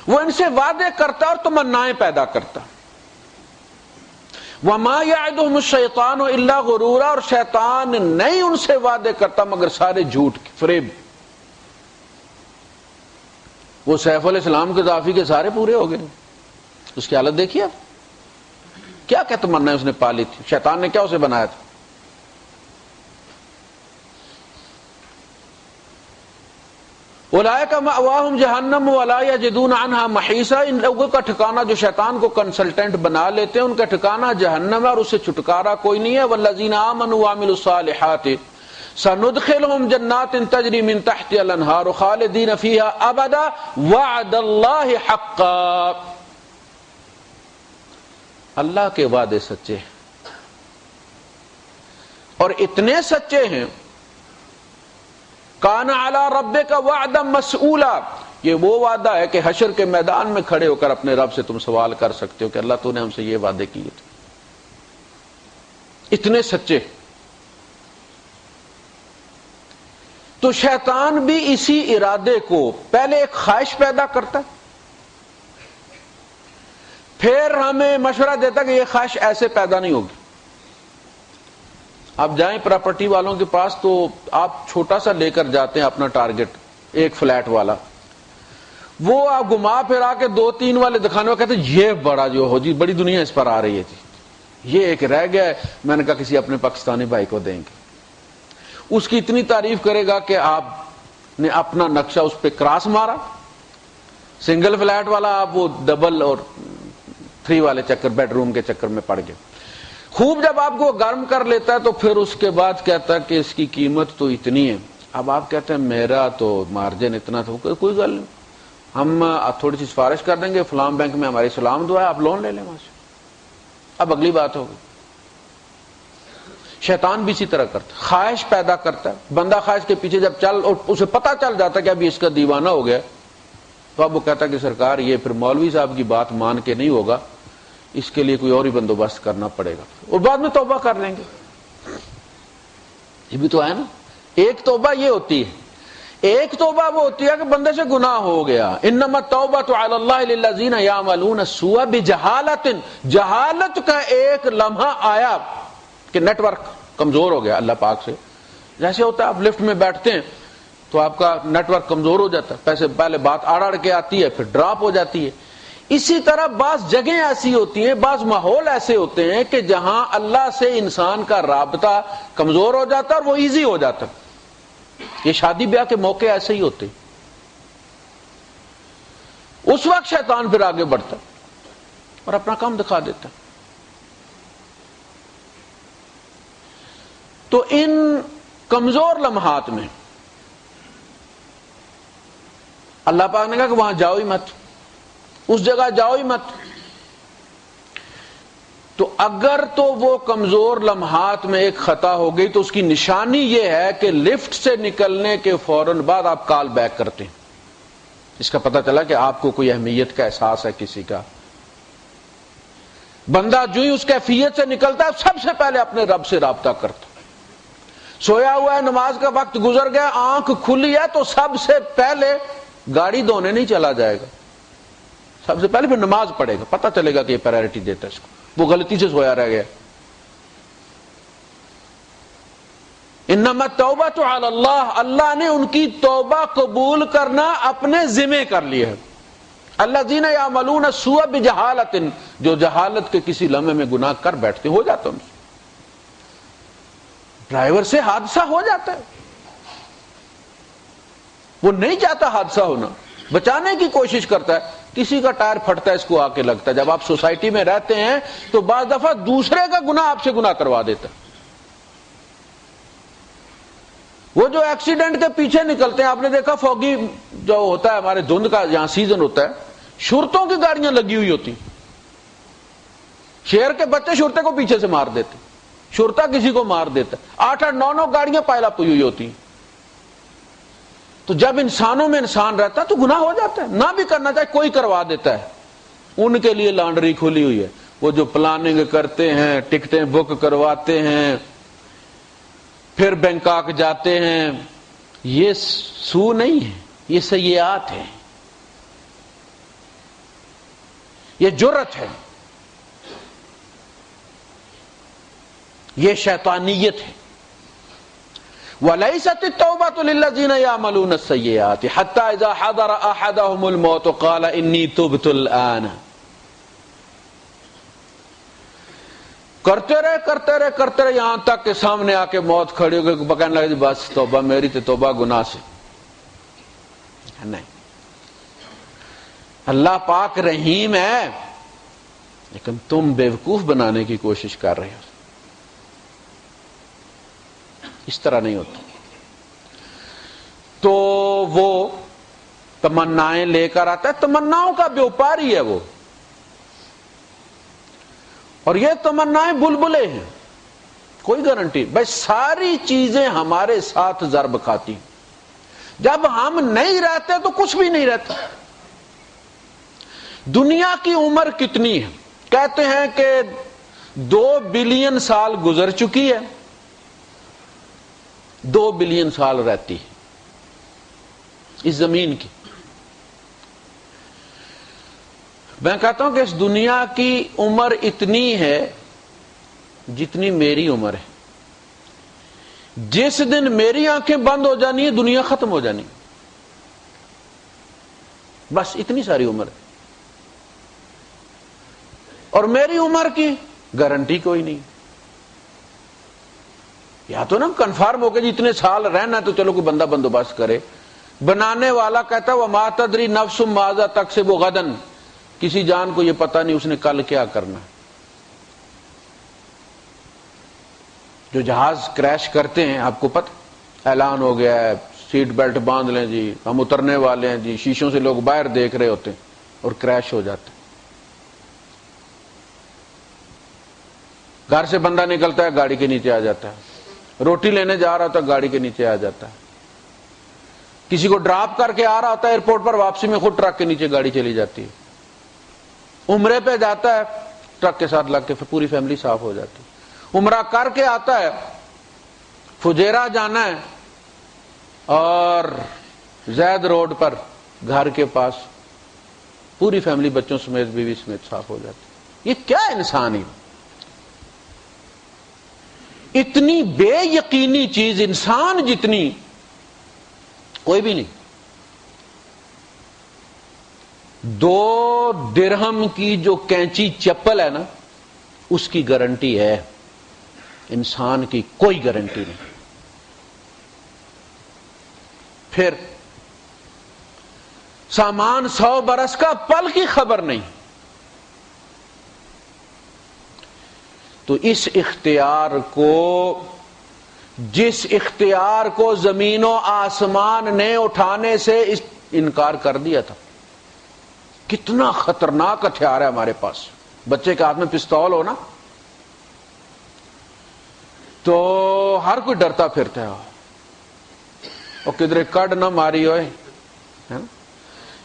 وہ ان سے وعدے کرتا اور تمنائیں پیدا کرتا. وما یعدہم الشیطان الا غرورا، اور شیطان نہیں ان سے وعدے کرتا مگر سارے جھوٹ فریب. وہ سیف علیہ السلام کے قذافی کے سارے پورے ہو گئے. اس کی حالت دیکھیے آپ، کیا کیا تمنا اس نے پالی تھی، شیطان نے کیا اسے بنایا تھا. اولئک مأواہم جہنم ولا یجدون عنہا محیصا، ان لوگوں کا ٹھکانہ جو شیطان کو کنسلٹنٹ بنا لیتے ہیں ان کا ٹھکانہ جہنم ہے اور اس سے چھٹکارا کوئی نہیں ہے. والذین آمنوا وعملوا الصالحات سندخلهم جنات تجری من تحتها الانہار خالدین فیہا ابدا وعد اللہ حقا. اللہ کے وعدے سچے ہیں اور اتنے سچے ہیں کان علی ربک وعدا مسئولا، یہ وہ وعدہ ہے کہ حشر کے میدان میں کھڑے ہو کر اپنے رب سے تم سوال کر سکتے ہو کہ اللہ تو نے ہم سے یہ وعدے کیے تھے. اتنے سچے. تو شیطان بھی اسی ارادے کو پہلے ایک خواہش پیدا کرتا ہے، پھر ہمیں مشورہ دیتا کہ یہ خواہش ایسے پیدا نہیں ہوگی. آپ جائیں پراپرٹی والوں کے پاس تو آپ چھوٹا سا لے کر جاتے ہیں اپنا ٹارگٹ، ایک فلیٹ والا، وہ آپ گھما پھرا کے 2-3 والے دکھانے والے کہتے ہیں یہ بڑا جو ہو جی، بڑی دنیا اس پر آ رہی ہے جی، یہ ایک رہ گیا ہے. میں نے کہا کسی اپنے پاکستانی بھائی کو دیں گے، اس کی اتنی تعریف کرے گا کہ آپ نے اپنا نقشہ اس پہ کراس مارا. سنگل فلیٹ والا آپ وہ ڈبل اور 3 والے چکر، بیڈ روم کے چکر میں پڑ گئے. خوب جب آپ کو گرم کر لیتا ہے تو پھر اس کے بعد کہتا ہے کہ اس کی قیمت تو اتنی ہے. اب آپ کہتے ہیں میرا تو مارجن اتنا تھا. کوئی گل نہیں، ہم تھوڑی سی سفارش کر دیں گے، فلاں بینک میں ہماری سلام دعا ہے، آپ لون لے لیں وہاں سے. اب اگلی بات ہوگی. شیطان بھی اسی طرح کرتا ہے، خواہش پیدا کرتا ہے. بندہ خواہش کے پیچھے جب چل اور اسے پتہ چل جاتا ہے کہ ابھی اس کا دیوانہ ہو گیا، تو اب وہ کہتا ہے کہ سرکار یہ پھر مولوی صاحب کی بات مان کے نہیں ہوگا، اس کے لیے کوئی اور ہی بندوبست کرنا پڑے گا، اور بعد میں توبہ کر لیں گے. یہ بھی تو ہے نا. ایک توبہ یہ ہوتی ہے، ایک توبہ وہ ہوتی ہے کہ بندے سے گناہ ہو گیا. انما التوبۃ علی اللہ للذین یعملون السوء بجہالۃ. جہالت کا ایک لمحہ آیا کہ نیٹ ورک کمزور ہو گیا اللہ پاک سے. جیسے ہوتا ہے آپ لفٹ میں بیٹھتے ہیں تو آپ کا نیٹ ورک کمزور ہو جاتا ہے، پیسے پہلے بات اڑ کے آتی ہے پھر ڈراپ ہو جاتی ہے. اسی طرح بعض جگہیں ایسی ہوتی ہیں، بعض ماحول ایسے ہوتے ہیں کہ جہاں اللہ سے انسان کا رابطہ کمزور ہو جاتا ہے اور وہ ایزی ہو جاتا ہے. یہ شادی بیاہ کے موقع ایسے ہی ہوتے ہیں. اس وقت شیطان پھر آگے بڑھتا اور اپنا کام دکھا دیتا. تو ان کمزور لمحات میں اللہ پاک نے کہا کہ وہاں جاؤ ہی مت، اس جگہ جاؤ ہی مت. تو اگر تو وہ کمزور لمحات میں ایک خطا ہو گئی تو اس کی نشانی یہ ہے کہ لفٹ سے نکلنے کے فوراً بعد آپ کال بیک کرتے ہیں. اس کا پتہ چلا کہ آپ کو کوئی اہمیت کا احساس ہے کسی کا. بندہ جو ہی اس کیفیت سے نکلتا ہے سب سے پہلے اپنے رب سے رابطہ کرتا. سویا ہوا ہے، نماز کا وقت گزر گیا، آنکھ کھلی ہے تو سب سے پہلے گاڑی دھونے نہیں چلا جائے گا، سب سے پہلے پھر نماز پڑھے گا. پتہ چلے گا کہ یہ پرائرٹی دیتا ہے اس کو، وہ غلطی سے سویا رہ گیا. انما التوبۃ علی اللہ. اللہ نے ان کی توبہ قبول کرنا اپنے ذمہ کر لیا ہے. الذین یعملون السوء بجہالۃ. جو جہالت کے کسی لمحے میں گناہ کر بیٹھتے ہو جاتا ان سے. ڈرائیور سے حادثہ ہو جاتا ہے، وہ نہیں چاہتا حادثہ ہونا، بچانے کی کوشش کرتا ہے. کسی کا ٹائر پھٹتا ہے، اس کو آ کے لگتا ہے. جب آپ سوسائٹی میں رہتے ہیں تو بعض دفعہ دوسرے کا گناہ آپ سے گناہ کروا دیتا ہے. وہ جو ایکسیڈنٹ کے پیچھے نکلتے ہیں، آپ نے دیکھا فوگی جو ہوتا ہے ہمارے دھند کا یہاں سیزن ہوتا ہے، شرطوں کی گاڑیاں لگی ہوئی ہوتی، شہر کے بچے شرطے کو پیچھے سے مار دیتے، شرطا کسی کو مار دیتا. 8-8 9 گاڑیاں پائل اپ ہوئی ہوتی ہیں. تو جب انسانوں میں انسان رہتا ہے تو گناہ ہو جاتا ہے. نہ بھی کرنا چاہے کوئی کروا دیتا ہے. ان کے لیے لانڈری کھلی ہوئی ہے. وہ جو پلاننگ کرتے ہیں، ٹکٹیں بک کرواتے ہیں، پھر بینکاک جاتے ہیں، یہ سو نہیں ہے، یہ سیئات ہے، یہ جرت ہے، یہ شیطانیت ہے. وَلَيْسَتِ التَّوْبَةُ لِلَّذِينَ يَعْمَلُونَ السَّيِّئَاتِ حَتَّى إِذَا حَضَرَ أَحَدَهُمُ الْمَوْتُ قَالَ إِنِّي تُبْتُ الْآنَ. کرتے رہے یہاں تک کہ سامنے آ کے موت کھڑی ہو گئی، کہنے لگے بس توبہ میری تو توبہ گناہ سے. نہیں، اللہ پاک رحیم ہے، لیکن تم بیوقوف بنانے کی کوشش کر رہے ہو. اس طرح نہیں ہوتا. تو وہ تمنائیں لے کر آتا ہے، تمناؤں کا بیوپاری ہے وہ، اور یہ تمنائیں بلبلے ہیں، کوئی گارنٹی. بھائی ساری چیزیں ہمارے ساتھ ضرب کھاتی. جب ہم نہیں رہتے تو کچھ بھی نہیں رہتا۔ دنیا کی عمر کتنی ہے؟ کہتے ہیں کہ 2 بلین سال گزر چکی ہے، 2 بلین سال رہتی ہے اس زمین کی۔ میں کہتا ہوں کہ اس دنیا کی عمر اتنی ہے جتنی میری عمر ہے۔ جس دن میری آنکھیں بند ہو جانی ہے دنیا ختم ہو جانی، بس اتنی ساری عمر ہے۔ اور میری عمر کی گارنٹی کوئی نہیں۔ یا تو نا کنفرم ہو کے اتنے سال رہنا تو چلو کوئی بندہ بندوبست کرے۔ بنانے والا کہتا ہے وما تدری نفس ماذا تکسب غدا، کسی جان کو یہ پتہ نہیں اس نے کل کیا کرنا۔ جو جہاز کریش کرتے ہیں آپ کو پتہ، اعلان ہو گیا ہے سیٹ بیلٹ باندھ لیں جی، ہم اترنے والے ہیں جی، شیشوں سے لوگ باہر دیکھ رہے ہوتے ہیں اور کریش ہو جاتے ہیں۔ گھر سے بندہ نکلتا ہے گاڑی کے نیچے آ جاتا ہے، روٹی لینے جا رہا ہوتا ہے گاڑی کے نیچے آ جاتا ہے، کسی کو ڈراپ کر کے آ رہا ہوتا ہے ایئرپورٹ پر، واپسی میں خود ٹرک کے نیچے گاڑی چلی جاتی ہے۔ عمرے پہ جاتا ہے ٹرک کے ساتھ لگ کے پوری فیملی صاف ہو جاتی ہے۔ عمرہ کر کے آتا ہے، فجیرہ جانا ہے اور زید روڈ پر گھر کے پاس پوری فیملی بچوں سمیت بیوی سمیت صاف ہو جاتی۔ یہ کیا انسان ہے؟ اتنی بے یقینی چیز انسان جتنی کوئی بھی نہیں۔ 2 درہم کی جو کینچی چپل ہے نا اس کی گارنٹی ہے، انسان کی کوئی گارنٹی نہیں۔ پھر سامان 100 برس کا پل کی خبر نہیں۔ تو اس اختیار کو، جس اختیار کو زمین و آسمان نے اٹھانے سے انکار کر دیا تھا، کتنا خطرناک ہتھیار ہے ہمارے پاس۔ بچے کے ہاتھ میں پستول ہو نا تو ہر کوئی ڈرتا پھرتا ہے، اور کدھر کڈ نہ ماری ہوئے۔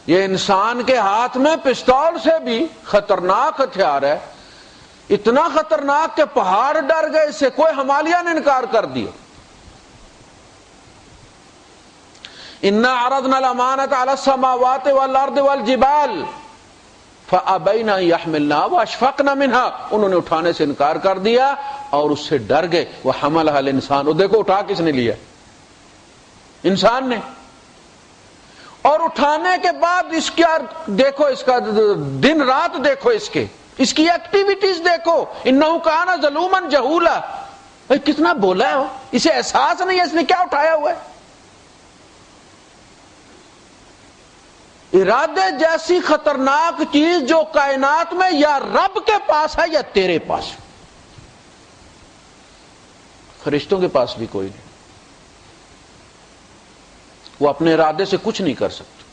یہ انسان کے ہاتھ میں پستول سے بھی خطرناک ہتھیار ہے، اتنا خطرناک کہ پہاڑ ڈر گئے اس سے، کوئی ہمالیہ نے انکار کر دیا۔ انا عرضنا الامانۃ علی السماوات والارض والجبال فابین ان یحملنها واشفقن منها، انہوں نے اٹھانے سے انکار کر دیا اور اس سے ڈر گئے۔ وحملها الانسان، اور دیکھو اٹھا کس نے لیا؟ انسان نے۔ اور اٹھانے کے بعد اس کا دیکھو، اس کا دن رات دیکھو، اس کی ایکٹیویٹیز دیکھو۔ انہ کان ظلوما جہولا، کتنا بولا ہے وہ، اسے احساس نہیں ہے اس نے کیا اٹھایا ہوا ہے۔ ارادے جیسی خطرناک چیز جو کائنات میں یا رب کے پاس ہے یا تیرے پاس، فرشتوں کے پاس بھی کوئی نہیں، وہ اپنے ارادے سے کچھ نہیں کر سکتے۔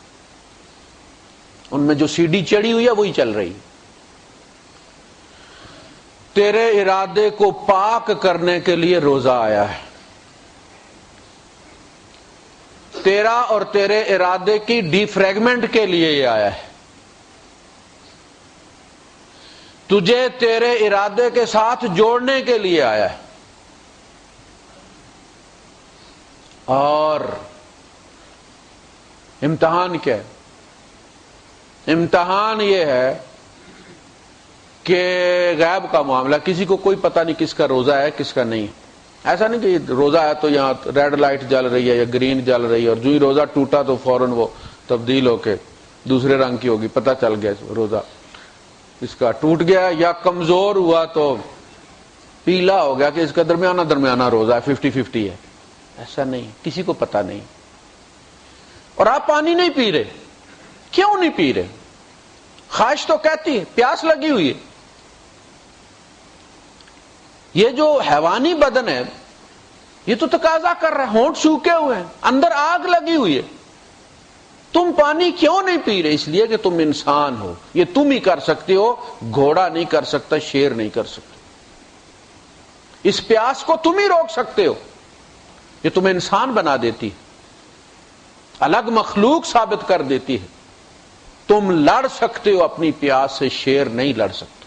ان میں جو سی ڈی چڑھی ہوئی ہے وہی چل رہی۔ تیرے ارادے کو پاک کرنے کے لیے روزہ آیا ہے، تیرا اور تیرے ارادے کی ڈی فریگمنٹ کے لیے یہ آیا ہے، تجھے تیرے ارادے کے ساتھ جوڑنے کے لیے آیا ہے۔ اور امتحان کیا ہے؟ امتحان یہ ہے کہ غیب کا معاملہ، کسی کو کوئی پتہ نہیں کس کا روزہ ہے کس کا نہیں۔ ایسا نہیں کہ روزہ ہے تو یہاں ریڈ لائٹ جل رہی ہے یا گرین جل رہی ہے، اور جو ہی روزہ ٹوٹا تو فوراً وہ تبدیل ہو کے دوسرے رنگ کی ہوگی، پتہ چل گیا روزہ اس کا ٹوٹ گیا، یا کمزور ہوا تو پیلا ہو گیا کہ اس کا درمیانہ روزہ ہے، 50-50 ہے۔ ایسا نہیں، کسی کو پتہ نہیں۔ اور آپ پانی نہیں پی رہے، کیوں نہیں پی رہے؟ خواہش تو کہتی ہے، پیاس لگی ہوئی ہے۔ یہ جو حیوانی بدن ہے یہ تو تقاضا کر رہا ہے، ہونٹ سوکھے ہوئے ہیں، اندر آگ لگی ہوئی ہے، تم پانی کیوں نہیں پی رہے؟ اس لیے کہ تم انسان ہو، یہ تم ہی کر سکتے ہو، گھوڑا نہیں کر سکتا، شیر نہیں کر سکتا۔ اس پیاس کو تم ہی روک سکتے ہو، یہ تمہیں انسان بنا دیتی۔ الگ مخلوق ثابت کر دیتی ہے تم لڑ سکتے ہو اپنی پیاس سے، شیر نہیں لڑ سکتے.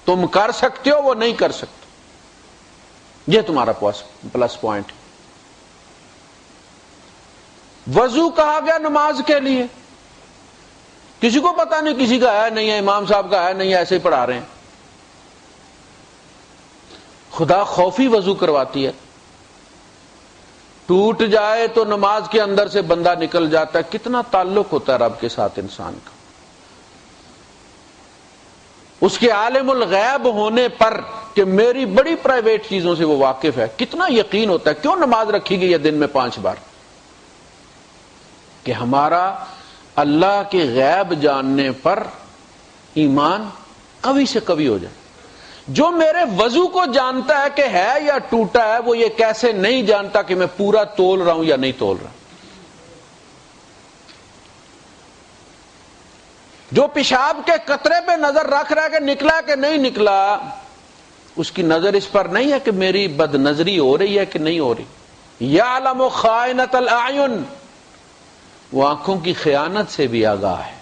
تم کر سکتے ہو، وہ نہیں کر سکتے. یہ تمہارا پلس پوائنٹ ہے. وضو کہا گیا نماز کے لیے. کسی کو پتا نہیں، کسی کا ہے نہیں ہے، امام صاحب کا ہے نہیں ہے، ایسے ہی پڑھا رہے ہیں. خدا خوفی وضو کرواتی ہے. ٹوٹ جائے تو نماز کے اندر سے بندہ نکل جاتا ہے. کتنا تعلق ہوتا ہے رب کے ساتھ انسان کا. اس کے عالم الغیب ہونے پر کہ میری بڑی پرائیویٹ چیزوں سے وہ واقف ہے، کتنا یقین ہوتا ہے. کیوں نماز رکھی گئی ہے دن میں 5 بار؟ کہ ہمارا اللہ کے غیب جاننے پر ایمان قوی سے قوی ہو جائے. جو میرے وضو کو جانتا ہے کہ ہے یا ٹوٹا ہے، وہ یہ کیسے نہیں جانتا کہ میں پورا تول رہا ہوں یا نہیں تول رہا. جو پیشاب کے قطرے پہ نظر رکھ رہا ہے کہ نکلا کہ نہیں نکلا، اس کی نظر اس پر نہیں ہے کہ میری بد نظری ہو رہی ہے کہ نہیں ہو رہی. یعلم خائنۃ الاعین، وہ آنکھوں کی خیانت سے بھی آگاہ ہے.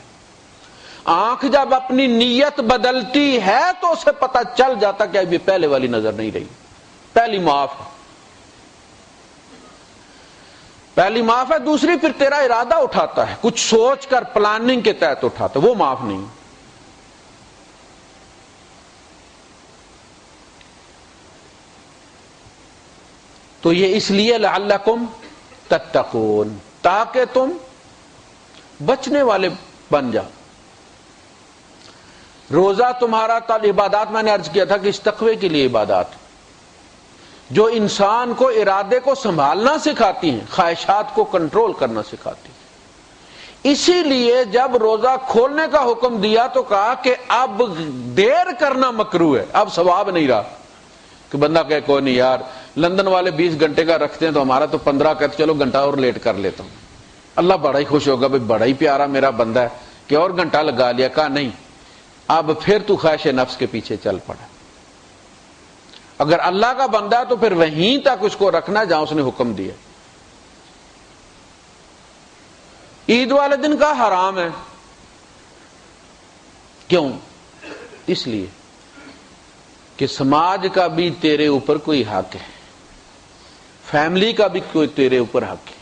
آنکھ جب اپنی نیت بدلتی ہے تو اسے پتہ چل جاتا کہ اب یہ پہلے والی نظر نہیں رہی، پہلی معاف ہے. پہلی معاف ہے. دوسری پھر تیرا ارادہ اٹھاتا ہے، کچھ سوچ کر پلاننگ کے تحت اٹھاتا ہے، وہ معاف نہیں. تو یہ اس لیے لعلکم تتقون، تاکہ تم بچنے والے بن جاؤ. روزہ تمہارا عبادات، میں نے عرض کیا تھا کہ اس تقوی کے لیے عبادات جو انسان کو ارادے کو سنبھالنا سکھاتی ہیں، خواہشات کو کنٹرول کرنا سکھاتی ہیں. اسی لیے جب روزہ کھولنے کا حکم دیا تو کہا کہ اب دیر کرنا مکروہ ہے. اب ثواب نہیں رہا کہ بندہ کہے کوئی نہیں یار، لندن والے 20 گھنٹے کا رکھتے ہیں تو ہمارا تو 15 کہتے چلو گھنٹہ اور لیٹ کر لیتا ہوں. اللہ بڑا ہی خوش ہوگا، بھائی بڑا ہی پیارا میرا بندہ ہے کہ اور گھنٹہ لگا لیا. کہا نہیں، اب پھر تو خواہش نفس کے پیچھے چل پڑا. اگر اللہ کا بندہ ہے تو پھر وہیں تک اس کو رکھنا جہاں اس نے حکم دیا. عید والے دن کا حرام ہے. کیوں؟ اس لیے کہ سماج کا بھی تیرے اوپر کوئی حق ہے، فیملی کا بھی کوئی تیرے اوپر حق ہے.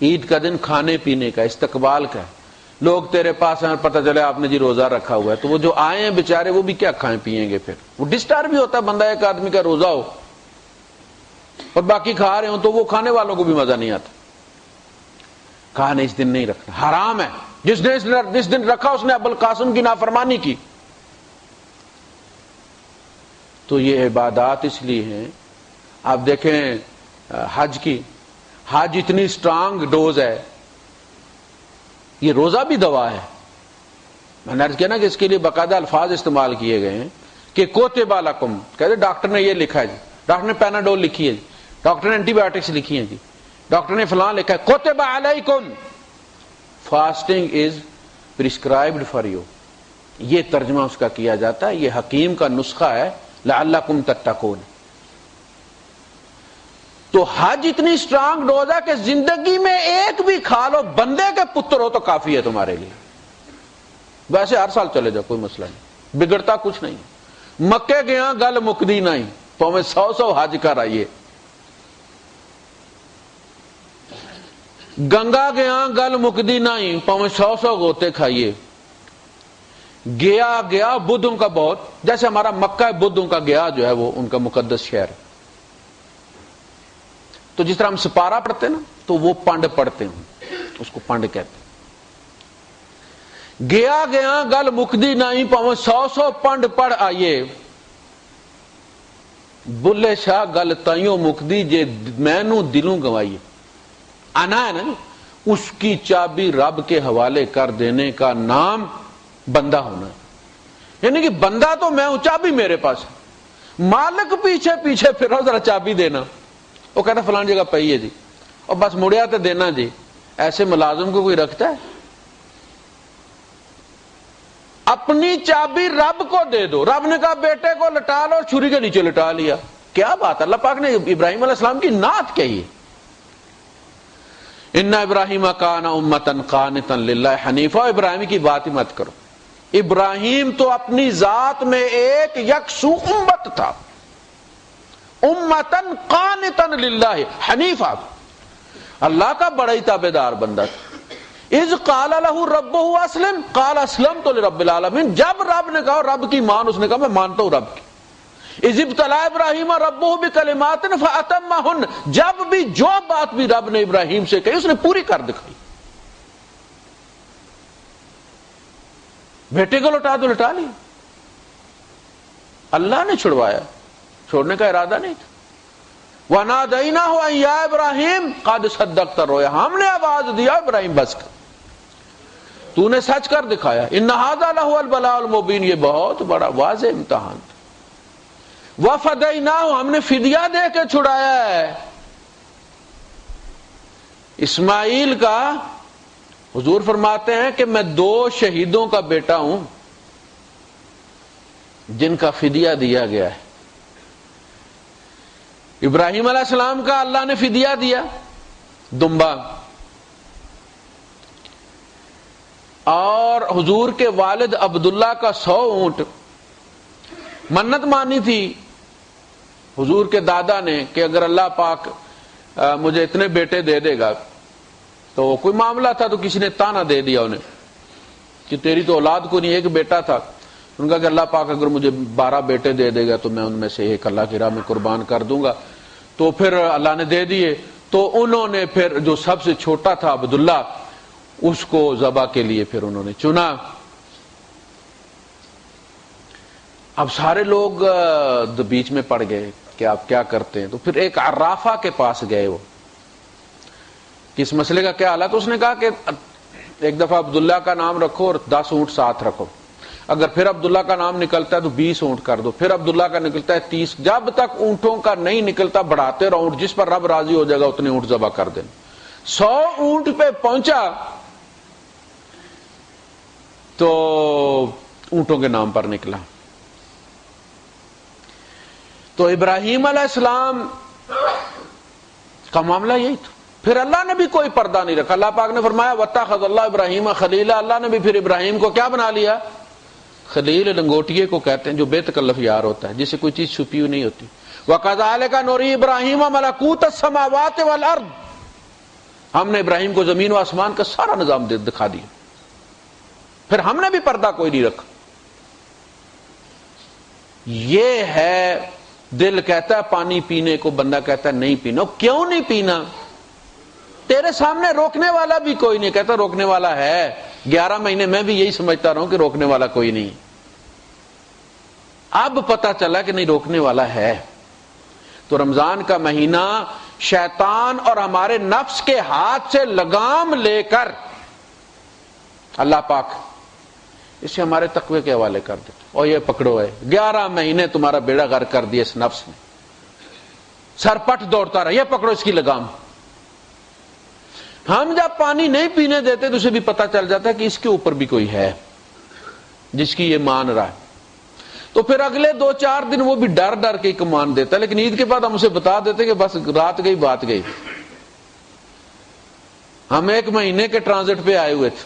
عید کا دن کھانے پینے کا، استقبال کا ہے. لوگ تیرے پاس ہیں، پتہ چلے آپ نے جی روزہ رکھا ہوا ہے، تو وہ جو آئے ہیں بیچارے وہ بھی کیا کھائیں پیئیں گے. پھر وہ ڈسٹرب بھی ہوتا ہے بندہ، ایک آدمی کا روزہ ہو اور باقی کھا رہے ہوں تو وہ کھانے والوں کو بھی مزہ نہیں آتا. کہا نہیں اس دن نہیں رکھنا، حرام ہے. جس دن رکھا اس نے ابو القاسم کی نافرمانی کی. تو یہ عبادات اس لیے ہیں. آپ دیکھیں حج کی، حج اتنی سٹرانگ ڈوز ہے. یہ روزہ بھی دوا ہے. میں نے عرض کیا نا کہ اس کے لیے باقاعدہ الفاظ استعمال کیے گئے ہیں کہ کوتب لکم، کہتے ڈاکٹر نے یہ لکھا ہے جی، ڈاکٹر نے پیناڈول لکھی ہے جی، ڈاکٹر نے اینٹی بایوٹکس لکھی ہیں جی، ڈاکٹر نے فلاں لکھا ہے. کوتب علیکم fasting is prescribed for you. یہ ترجمہ اس کا کیا جاتا ہے، یہ حکیم کا نسخہ ہے لعلکم تتقون. تو حج اتنی سٹرانگ ڈوز ہے کہ زندگی میں ایک بھی کھا لو، بندے کے پتر ہو تو کافی ہے تمہارے لیے. ویسے ہر سال چلے جاؤ کوئی مسئلہ نہیں، بگڑتا کچھ نہیں. مکے گیا گل مکدی نہیں، تو ہمیں 100 حج کر آئیے. گنگا گیا گل مکدی نہیں، پاویں 100 گوتے کھائیے. گیا بدھوں کا بہت، جیسے ہمارا مکہ بدھوں کا گیا جو ہے وہ ان کا مقدس شہر ہے. تو جس طرح ہم سپارہ پڑھتے ہیں نا تو وہ پنڈ پڑھتے ہیں، اس کو پنڈ کہتے ہیں. گیا گل مکدی نہیں، پاویں 100 پنڈ پڑھ آئیے. بلے شاہ گل تائیوں مکدی جے مینوں دلوں گوائیے. آنا ہے نا، اس کی چابی رب کے حوالے کر دینے کا نام بندہ ہونا ہے. یعنی کہ بندہ تو میں ہوں، چابی میرے پاس ہے. مالک پیچھے پیچھے پھر رہو، ذرا چابی دینا. وہ کہتا فلان جگہ پئی ہے جی، اور بس مڑیا تو دینا جی. ایسے ملازم کو کوئی رکھتا ہے؟ اپنی چابی رب کو دے دو. رب نے کہا بیٹے کو لٹا لو، چھری کے نیچے لٹا لیا. کیا بات، اللہ پاک نے ابراہیم علیہ السلام کی نعت کہی ہے. ان ابراہیم کان امۃ قانتا للہ حنیفا، ابراہیم کی بات ہی مت کرو، ابراہیم تو اپنی ذات میں ایک یکسو امت تھا، امتن قانتا للہ حنیفا، اللہ کا بڑا ہی تابعدار بندہ تھا۔ اذ قال له ربه اسلم قال اسلمت لرب العالمین، جب رب نے کہا رب کی مان، اس نے کہا میں مانتا ہوں رب کی۔ اذ ابتلى ابراہیم ربہ بکلمات فاتمہن، جب بھی جو بات بھی رب نے ابراہیم سے کہی اس نے پوری کر دکھائی۔ بیٹے کو لوٹا دو، لٹا لی، اللہ نے چھڑوایا، چھوڑنے کا ارادہ نہیں تھا۔ وَنَادَيْنَاهُ أَن يَا إِبْرَاهِيمُ قَدْ صَدَّقْتَ الرُّؤْيَا، ہم نے آواز دیا ابراہیم بس کر، تو نے سچ کر دکھایا۔ إِنَّ هَذَا لَهُوَ الْبَلَاءُ الْمُبِينُ، یہ بہت بڑا واضح امتحان تھا۔ وَفَدَيْنَاهُ، ہم نے فدیہ دے کے چھڑایا ہے۔ اسماعیل کا حضور فرماتے ہیں کہ میں 2 شہیدوں کا بیٹا ہوں جن کا فدیہ دیا گیا ہے۔ ابراہیم علیہ السلام کا اللہ نے فدیہ دیا دمبا، اور حضور کے والد عبداللہ کا 100 اونٹ۔ منت مانی تھی حضور کے دادا نے کہ اگر اللہ پاک مجھے اتنے بیٹے دے دے گا، تو کوئی معاملہ تھا تو کسی نے تانا دے دیا انہیں کہ تیری تو اولاد کو نہیں، ایک بیٹا تھا۔ ان کا کہ اللہ پاک اگر مجھے 12 بیٹے دے دے گا تو میں ان میں سے ایک اللہ کی راہ میں قربان کر دوں گا۔ تو پھر اللہ نے دے دیے، تو انہوں نے پھر جو سب سے چھوٹا تھا عبداللہ، اس کو ذبح کے لیے پھر انہوں نے چنا۔ اب سارے لوگ بیچ میں پڑ گئے کہ آپ کیا کرتے ہیں، تو پھر ایک عرافہ کے پاس گئے، وہ کس مسئلے کا کیا حالت، اس نے کہا کہ ایک دفعہ عبداللہ کا نام رکھو اور 10 اونٹ ساتھ رکھو، اگر پھر عبداللہ کا نام نکلتا ہے تو 20 اونٹ کر دو، پھر عبداللہ کا نکلتا ہے 30، جب تک اونٹوں کا نہیں نکلتا بڑھاتے رہو، اونٹ جس پر رب راضی ہو جائے گا اتنے اونٹ ذبح کر دینا۔ 100 اونٹ پہ پہنچا تو اونٹوں کے نام پر نکلا۔ تو ابراہیم علیہ السلام کا معاملہ یہی تھا۔ پھر اللہ نے بھی کوئی پردہ نہیں رکھا، اللہ پاک نے فرمایا وَاتَّخَذَ اللَّهُ إِبْرَاهِيمَ خَلِيلًا، اللہ نے بھی پھر ابراہیم کو کیا بنا لیا؟ خلیل، لنگوٹیے کو کہتے ہیں جو بے تکلف یار ہوتا ہے، جس سے کوئی چیز چھپی ہوئی نہیں ہوتی۔ وَكَذَلِكَ نُرِي إِبْرَاهِيمَ مَلَكُوتَ السَّمَاوَاتِ وَالْأَرْضِ، ہم نے ابراہیم کو زمین و آسمان کا سارا نظام دکھا دیا، پھر ہم نے بھی پردہ کوئی نہیں رکھا۔ یہ ہے دل کہتا ہے پانی پینے کو، بندہ کہتا ہے نہیں پینا، کیوں نہیں پینا؟ تیرے سامنے روکنے والا بھی کوئی نہیں، کہتا روکنے والا ہے۔ 11 مہینے میں بھی یہی سمجھتا رہا ہوں کہ روکنے والا کوئی نہیں، اب پتہ چلا کہ نہیں روکنے والا ہے۔ تو رمضان کا مہینہ شیطان اور ہمارے نفس کے ہاتھ سے لگام لے کر اللہ پاک اسے ہمارے تقوی کے حوالے کر دیتا، اور یہ پکڑو ہے 11 مہینے تمہارا بیڑا غرق کر دیا اس نفس نے، سر پٹ دوڑتا رہا، یہ پکڑو اس کی لگام۔ ہم جب پانی نہیں پینے دیتے تو اسے بھی پتہ چل جاتا ہے کہ اس کے اوپر بھی کوئی ہے جس کی یہ مان رہا ہے، تو پھر اگلے 2-4 دن وہ بھی ڈر ڈر کے مان دیتا ہے، لیکن عید کے بعد ہم اسے بتا دیتے کہ بس رات گئی بات گئی۔ ہم 1 مہینے کے ٹرانزٹ پہ آئے ہوئے تھے،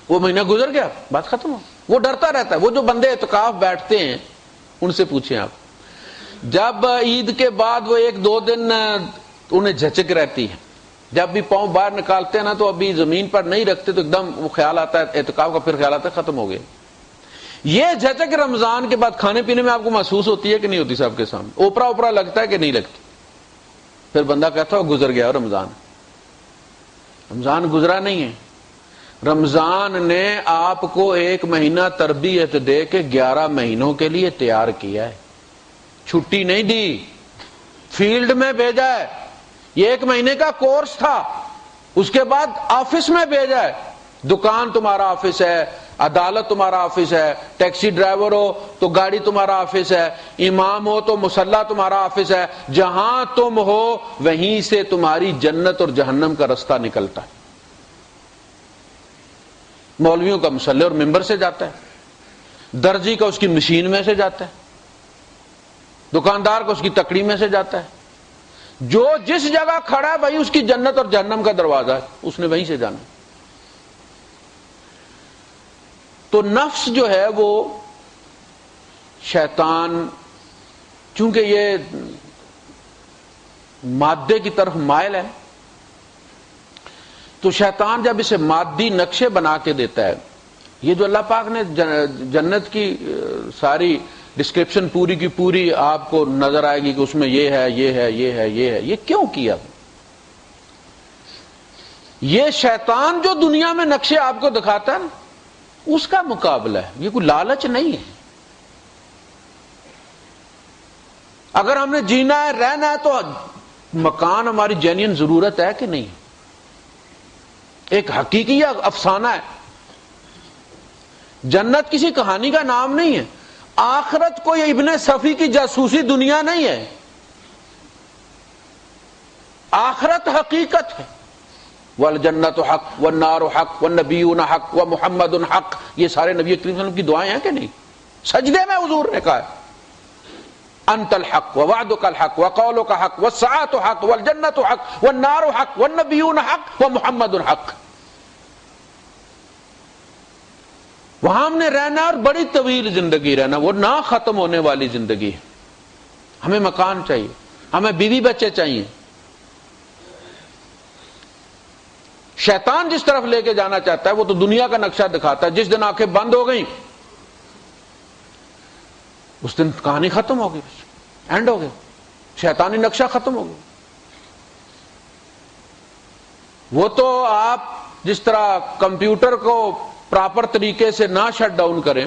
وہ مہینہ گزر گیا، بات ختم ہو۔ وہ ڈرتا رہتا ہے۔ وہ جو بندے اعتکاف بیٹھتے ہیں ان سے پوچھیں آپ، جب عید کے بعد وہ 1-2 دن انہیں جھچک رہتی ہے، جب بھی پاؤں باہر نکالتے ہیں نا تو ابھی زمین پر نہیں رکھتے تو ایک دم وہ خیال آتا ہے اعتکاف کا، پھر خیال آتا ہے ختم ہو گئے۔ یہ جھچک رمضان کے بعد کھانے پینے میں آپ کو محسوس ہوتی ہے کہ نہیں ہوتی؟ سب کے سامنے اوپرا اوپرا لگتا ہے کہ نہیں لگتی؟ پھر بندہ کہتا ہے وہ گزر گیا رمضان۔ رمضان گزرا نہیں ہے، رمضان نے آپ کو 1 مہینہ تربیت دے کے 11 مہینوں کے لیے تیار کیا ہے، چھٹی نہیں دی، فیلڈ میں بھیجا ہے۔ یہ 1 مہینے کا کورس تھا، اس کے بعد آفس میں بھیجا ہے۔ دکان تمہارا آفس ہے، عدالت تمہارا آفس ہے، ٹیکسی ڈرائیور ہو تو گاڑی تمہارا آفس ہے، امام ہو تو مصلی تمہارا آفس ہے، جہاں تم ہو وہیں سے تمہاری جنت اور جہنم کا رستہ نکلتا ہے۔ مولویوں کا مصلی اور ممبر سے جاتا ہے، درزی کا اس کی مشین میں سے جاتا ہے، دکاندار کو اس کی تکڑی میں سے جاتا ہے، جو جس جگہ کھڑا ہے وہی اس کی جنت اور جہنم کا دروازہ ہے، اس نے وہیں سے جانا۔ تو نفس جو ہے وہ شیطان، چونکہ یہ مادے کی طرف مائل ہے، تو شیطان جب اسے مادی نقشے بنا کے دیتا ہے، یہ جو اللہ پاک نے جنت کی ساری ڈسکرپشن پوری کی پوری آپ کو نظر آئے گی کہ اس میں یہ ہے، یہ ہے، یہ ہے، یہ ہے، یہ کیوں کیا؟ یہ شیطان جو دنیا میں نقشے آپ کو دکھاتا ہے نا، اس کا مقابلہ ہے، یہ کوئی لالچ نہیں ہے۔ اگر ہم نے جینا ہے، رہنا ہے، تو مکان ہماری جینین ضرورت ہے کہ نہیں؟ ایک حقیقی افسانہ ہے۔ جنت کسی کہانی کا نام نہیں ہے، آخرت کوئی ابن صفی کی جاسوسی دنیا نہیں ہے، آخرت حقیقت ہے۔ والجنت حق والنار حق والنبیون حق ومحمد حق، یہ سارے نبی کریم صلی اللہ علیہ وسلم کی دعائیں ہیں کہ نہیں؟ سجدے میں حضور نے کہا ہے انت الحق ووعدک الحق وقولک حق والساعۃ حق والجنت حق والنار حق والنبیون حق ومحمد حق۔ وہاں ہم نے رہنا اور بڑی طویل زندگی رہنا، وہ نہ ختم ہونے والی زندگی ہے۔ ہمیں مکان چاہیے، ہمیں بیوی بچے چاہیے۔ شیطان جس طرف لے کے جانا چاہتا ہے وہ تو دنیا کا نقشہ دکھاتا ہے۔ جس دن آنکھیں بند ہو گئیں اس دن کہانی ختم ہو گئی، اینڈ ہو گیا، شیطانی نقشہ ختم ہو گیا۔ وہ تو آپ جس طرح کمپیوٹر کو پراپر طریقے سے نہ شٹ ڈاؤن کریں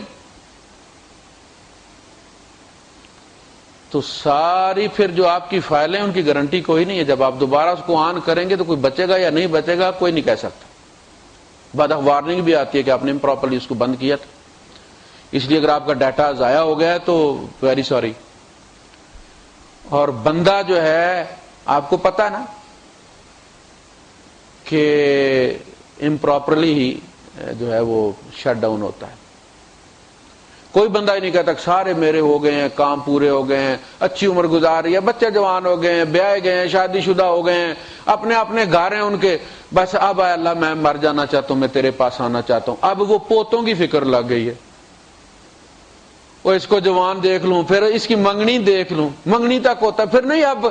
تو ساری پھر جو آپ کی فائلیں ان کی گارنٹی کوئی نہیں ہے۔ جب آپ دوبارہ اس کو آن کریں گے تو کوئی بچے گا یا نہیں بچے گا کوئی نہیں کہہ سکتا۔ بعد وارننگ بھی آتی ہے کہ آپ نے امپراپرلی اس کو بند کیا تھا، اس لیے اگر آپ کا ڈیٹا ضائع ہو گیا ہے تو ویری سوری۔ اور بندہ جو ہے آپ کو پتا ہے نا کہ امپراپرلی ہی جو ہے وہ شٹ ڈاؤن ہوتا ہے۔ کوئی بندہ ہی نہیں کہتا کہ سارے میرے ہو گئے ہیں، کام پورے ہو گئے ہیں، اچھی عمر گزار ہے، بچے جوان ہو گئے ہیں، بیاہ گئے ہیں، شادی شدہ ہو گئے ہیں، اپنے اپنے گھر ہیں ان کے، بس اب اے اللہ میں مر جانا چاہتا ہوں، میں تیرے پاس آنا چاہتا ہوں۔ اب وہ پوتوں کی فکر لگ گئی ہے، وہ اس کو جوان دیکھ لوں، پھر اس کی منگنی دیکھ لوں، منگنی تک ہوتا ہے، پھر نہیں اب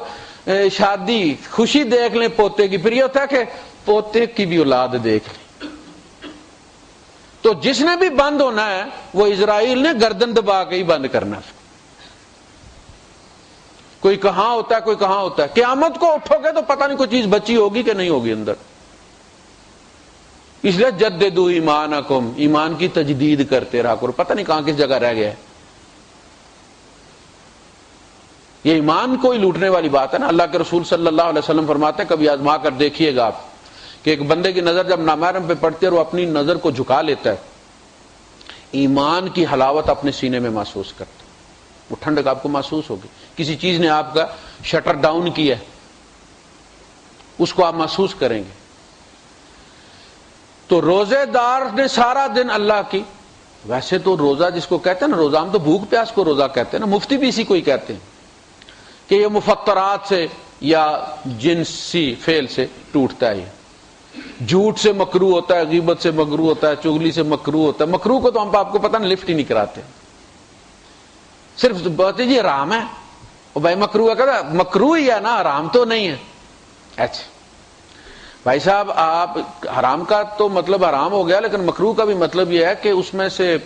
شادی خوشی دیکھ لیں پوتے کی، پھر یہ ہوتا ہے کہ پوتے کی بھی اولاد دیکھ لیں۔ تو جس نے بھی بند ہونا ہے وہ اسرائیل نے گردن دبا کے ہی بند کرنا ہے۔ کوئی کہاں ہوتا ہے، کوئی کہاں ہوتا ہے۔ قیامت کو اٹھو گے تو پتہ نہیں کوئی چیز بچی ہوگی کہ نہیں ہوگی اندر۔ اس لیے جددوا ایمانکم، ایمان کی تجدید کرتے رہا کرو، پتہ نہیں کہاں کس جگہ رہ گیا ہے۔ یہ ایمان کو ہی لوٹنے والی بات ہے نا۔ اللہ کے رسول صلی اللہ علیہ وسلم فرماتے ہیں کبھی آزما کر دیکھیے گا آپ کہ ایک بندے کی نظر جب نامحرم پہ پڑتی ہے اور وہ اپنی نظر کو جھکا لیتا ہے، ایمان کی حلاوت اپنے سینے میں محسوس کرتا ہے، وہ ٹھنڈک آپ کو محسوس ہوگی۔ کسی چیز نے آپ کا شٹر ڈاؤن کیا ہے، اس کو آپ محسوس کریں گے۔ تو روزے دار نے سارا دن اللہ کی، ویسے تو روزہ جس کو کہتے ہیں نا، روزہ ہم تو بھوک پیاس کو روزہ کہتے ہیں نا، مفتی بھی اسی کو ہی کہتے ہیں کہ یہ مفطرات سے یا جنسی فعل سے ٹوٹتا ہے۔ جھوٹ سے مکروہ ہوتا ہے، غیبت سے مکروہ ہوتا ہے، چغلی سے مکروہ ہوتا ہے۔ مکروہ کو تو ہم آپ کو پتہ نہیں لفٹ ہی نہیں کراتے، صرف بولتے جی حرام ہے، وہ بھائی مکروہ کہتا مکروہ ہی ہے نا، حرام تو نہیں ہے۔ اچھا بھائی صاحب، آپ حرام کا تو مطلب حرام ہو گیا، لیکن مکروہ کا بھی مطلب یہ ہے کہ اس میں سے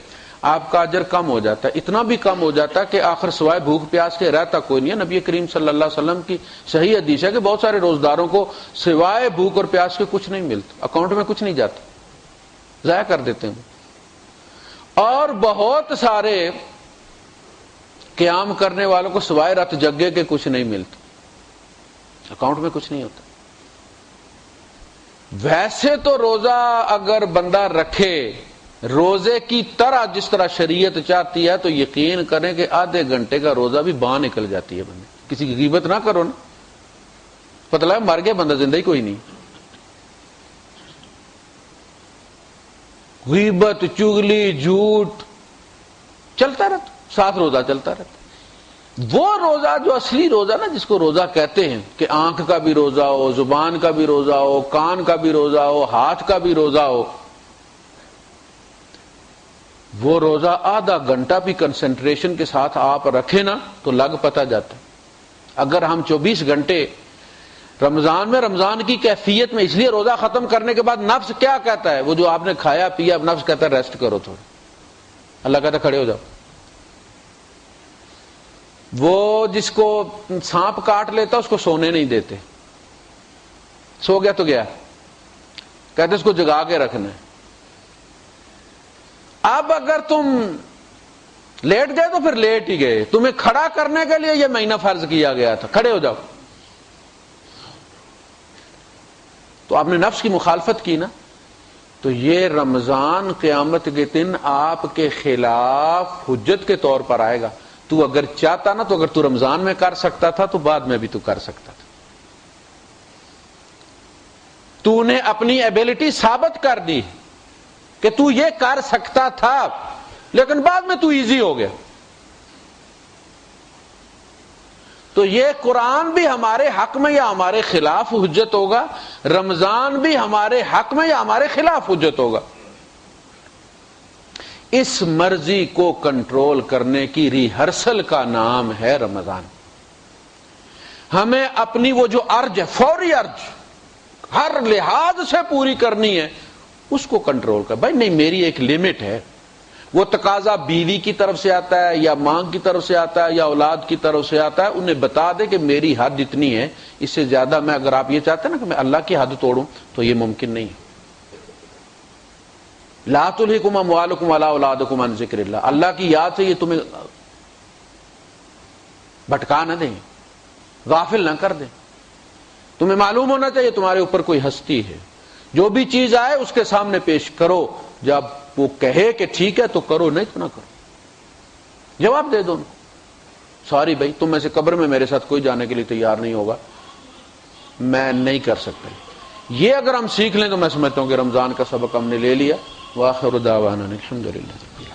آپ کا اجر کم ہو جاتا ہے، اتنا بھی کم ہو جاتا ہے کہ آخر سوائے بھوک پیاس کے رہتا کوئی نہیں ہے۔ نبی کریم صلی اللہ علیہ وسلم کی صحیح حدیث ہے کہ بہت سارے روزداروں کو سوائے بھوک اور پیاس کے کچھ نہیں ملتا، اکاؤنٹ میں کچھ نہیں جاتا، ضائع کر دیتے ہیں۔ اور بہت سارے قیام کرنے والوں کو سوائے رات جگے کے کچھ نہیں ملتا، اکاؤنٹ میں کچھ نہیں ہوتا۔ ویسے تو روزہ اگر بندہ رکھے روزے کی طرح جس طرح شریعت چاہتی ہے تو یقین کریں کہ آدھے گھنٹے کا روزہ بھی باہر نکل جاتی ہے بندے۔ کسی کی غیبت نہ کرو نا، پتہ لگا مر گیا بندہ، زندہ ہی کوئی نہیں۔ غیبت، چغلی، جھوٹ چلتا رہتا، ساتھ روزہ چلتا رہتا۔ وہ روزہ جو اصلی روزہ نا، جس کو روزہ کہتے ہیں کہ آنکھ کا بھی روزہ ہو، زبان کا بھی روزہ ہو، کان کا بھی روزہ ہو، ہاتھ کا بھی روزہ ہو، وہ روزہ آدھا گھنٹہ بھی کنسنٹریشن کے ساتھ آپ رکھیں نا تو لگ پتہ جاتا ہے۔ اگر ہم 24 گھنٹے رمضان میں رمضان کی کیفیت میں، اس لیے روزہ ختم کرنے کے بعد نفس کیا کہتا ہے، وہ جو آپ نے کھایا پیا، نفس کہتا ہے ریسٹ کرو تھوڑا، اللہ کہتا ہے کھڑے ہو جاؤ۔ وہ جس کو سانپ کاٹ لیتا اس کو سونے نہیں دیتے، سو گیا تو گیا، کہتے اس کو جگا کے رکھنا ہے۔ اب اگر تم لیٹ گئے تو پھر لیٹ ہی گئے، تمہیں کھڑا کرنے کے لیے یہ مہینہ فرض کیا گیا تھا، کھڑے ہو جاؤ۔ تو آپ نے نفس کی مخالفت کی نا، تو یہ رمضان قیامت کے دن آپ کے خلاف حجت کے طور پر آئے گا۔ تو اگر چاہتا نا، تو اگر تو رمضان میں کر سکتا تھا تو بعد میں بھی تو کر سکتا تھا۔ تو نے اپنی ایبلٹی ثابت کر دی کہ تو یہ کر سکتا تھا، لیکن بعد میں تو ایزی ہو گیا۔ تو یہ قرآن بھی ہمارے حق میں یا ہمارے خلاف حجت ہوگا، رمضان بھی ہمارے حق میں یا ہمارے خلاف حجت ہوگا۔ اس مرضی کو کنٹرول کرنے کی ریہرسل کا نام ہے رمضان۔ ہمیں اپنی وہ جو ارج ہے، فوری ارج، ہر لحاظ سے پوری کرنی ہے، اس کو کنٹرول کر۔ بھائی نہیں، میری ایک لمٹ ہے۔ وہ تقاضا بیوی کی طرف سے آتا ہے یا ماں کی طرف سے آتا ہے یا اولاد کی طرف سے آتا ہے، انہیں بتا دے کہ میری حد اتنی ہے، اس سے زیادہ میں، اگر آپ یہ چاہتے ہیں نا کہ میں اللہ کی حد توڑوں تو یہ ممکن نہیں ہے۔ لا تلہکم اموالکم ولا اولادکم عن ذکر اللہ، اللہ کی یاد سے یہ تمہیں بھٹکا نہ دیں، غافل نہ کر دیں۔ تمہیں معلوم ہونا چاہیے تمہارے اوپر کوئی ہستی ہے، جو بھی چیز آئے اس کے سامنے پیش کرو، جب وہ کہے کہ ٹھیک ہے تو کرو، نہیں تو نہ کرو۔ جواب دے دو ان کو، سوری بھائی، تم میں سے قبر میں میرے ساتھ کوئی جانے کے لیے تیار نہیں ہوگا، میں نہیں کر سکتا۔ یہ اگر ہم سیکھ لیں تو میں سمجھتا ہوں کہ رمضان کا سبق ہم نے لے لیا۔ وآخر دعوانا الحمدللہ۔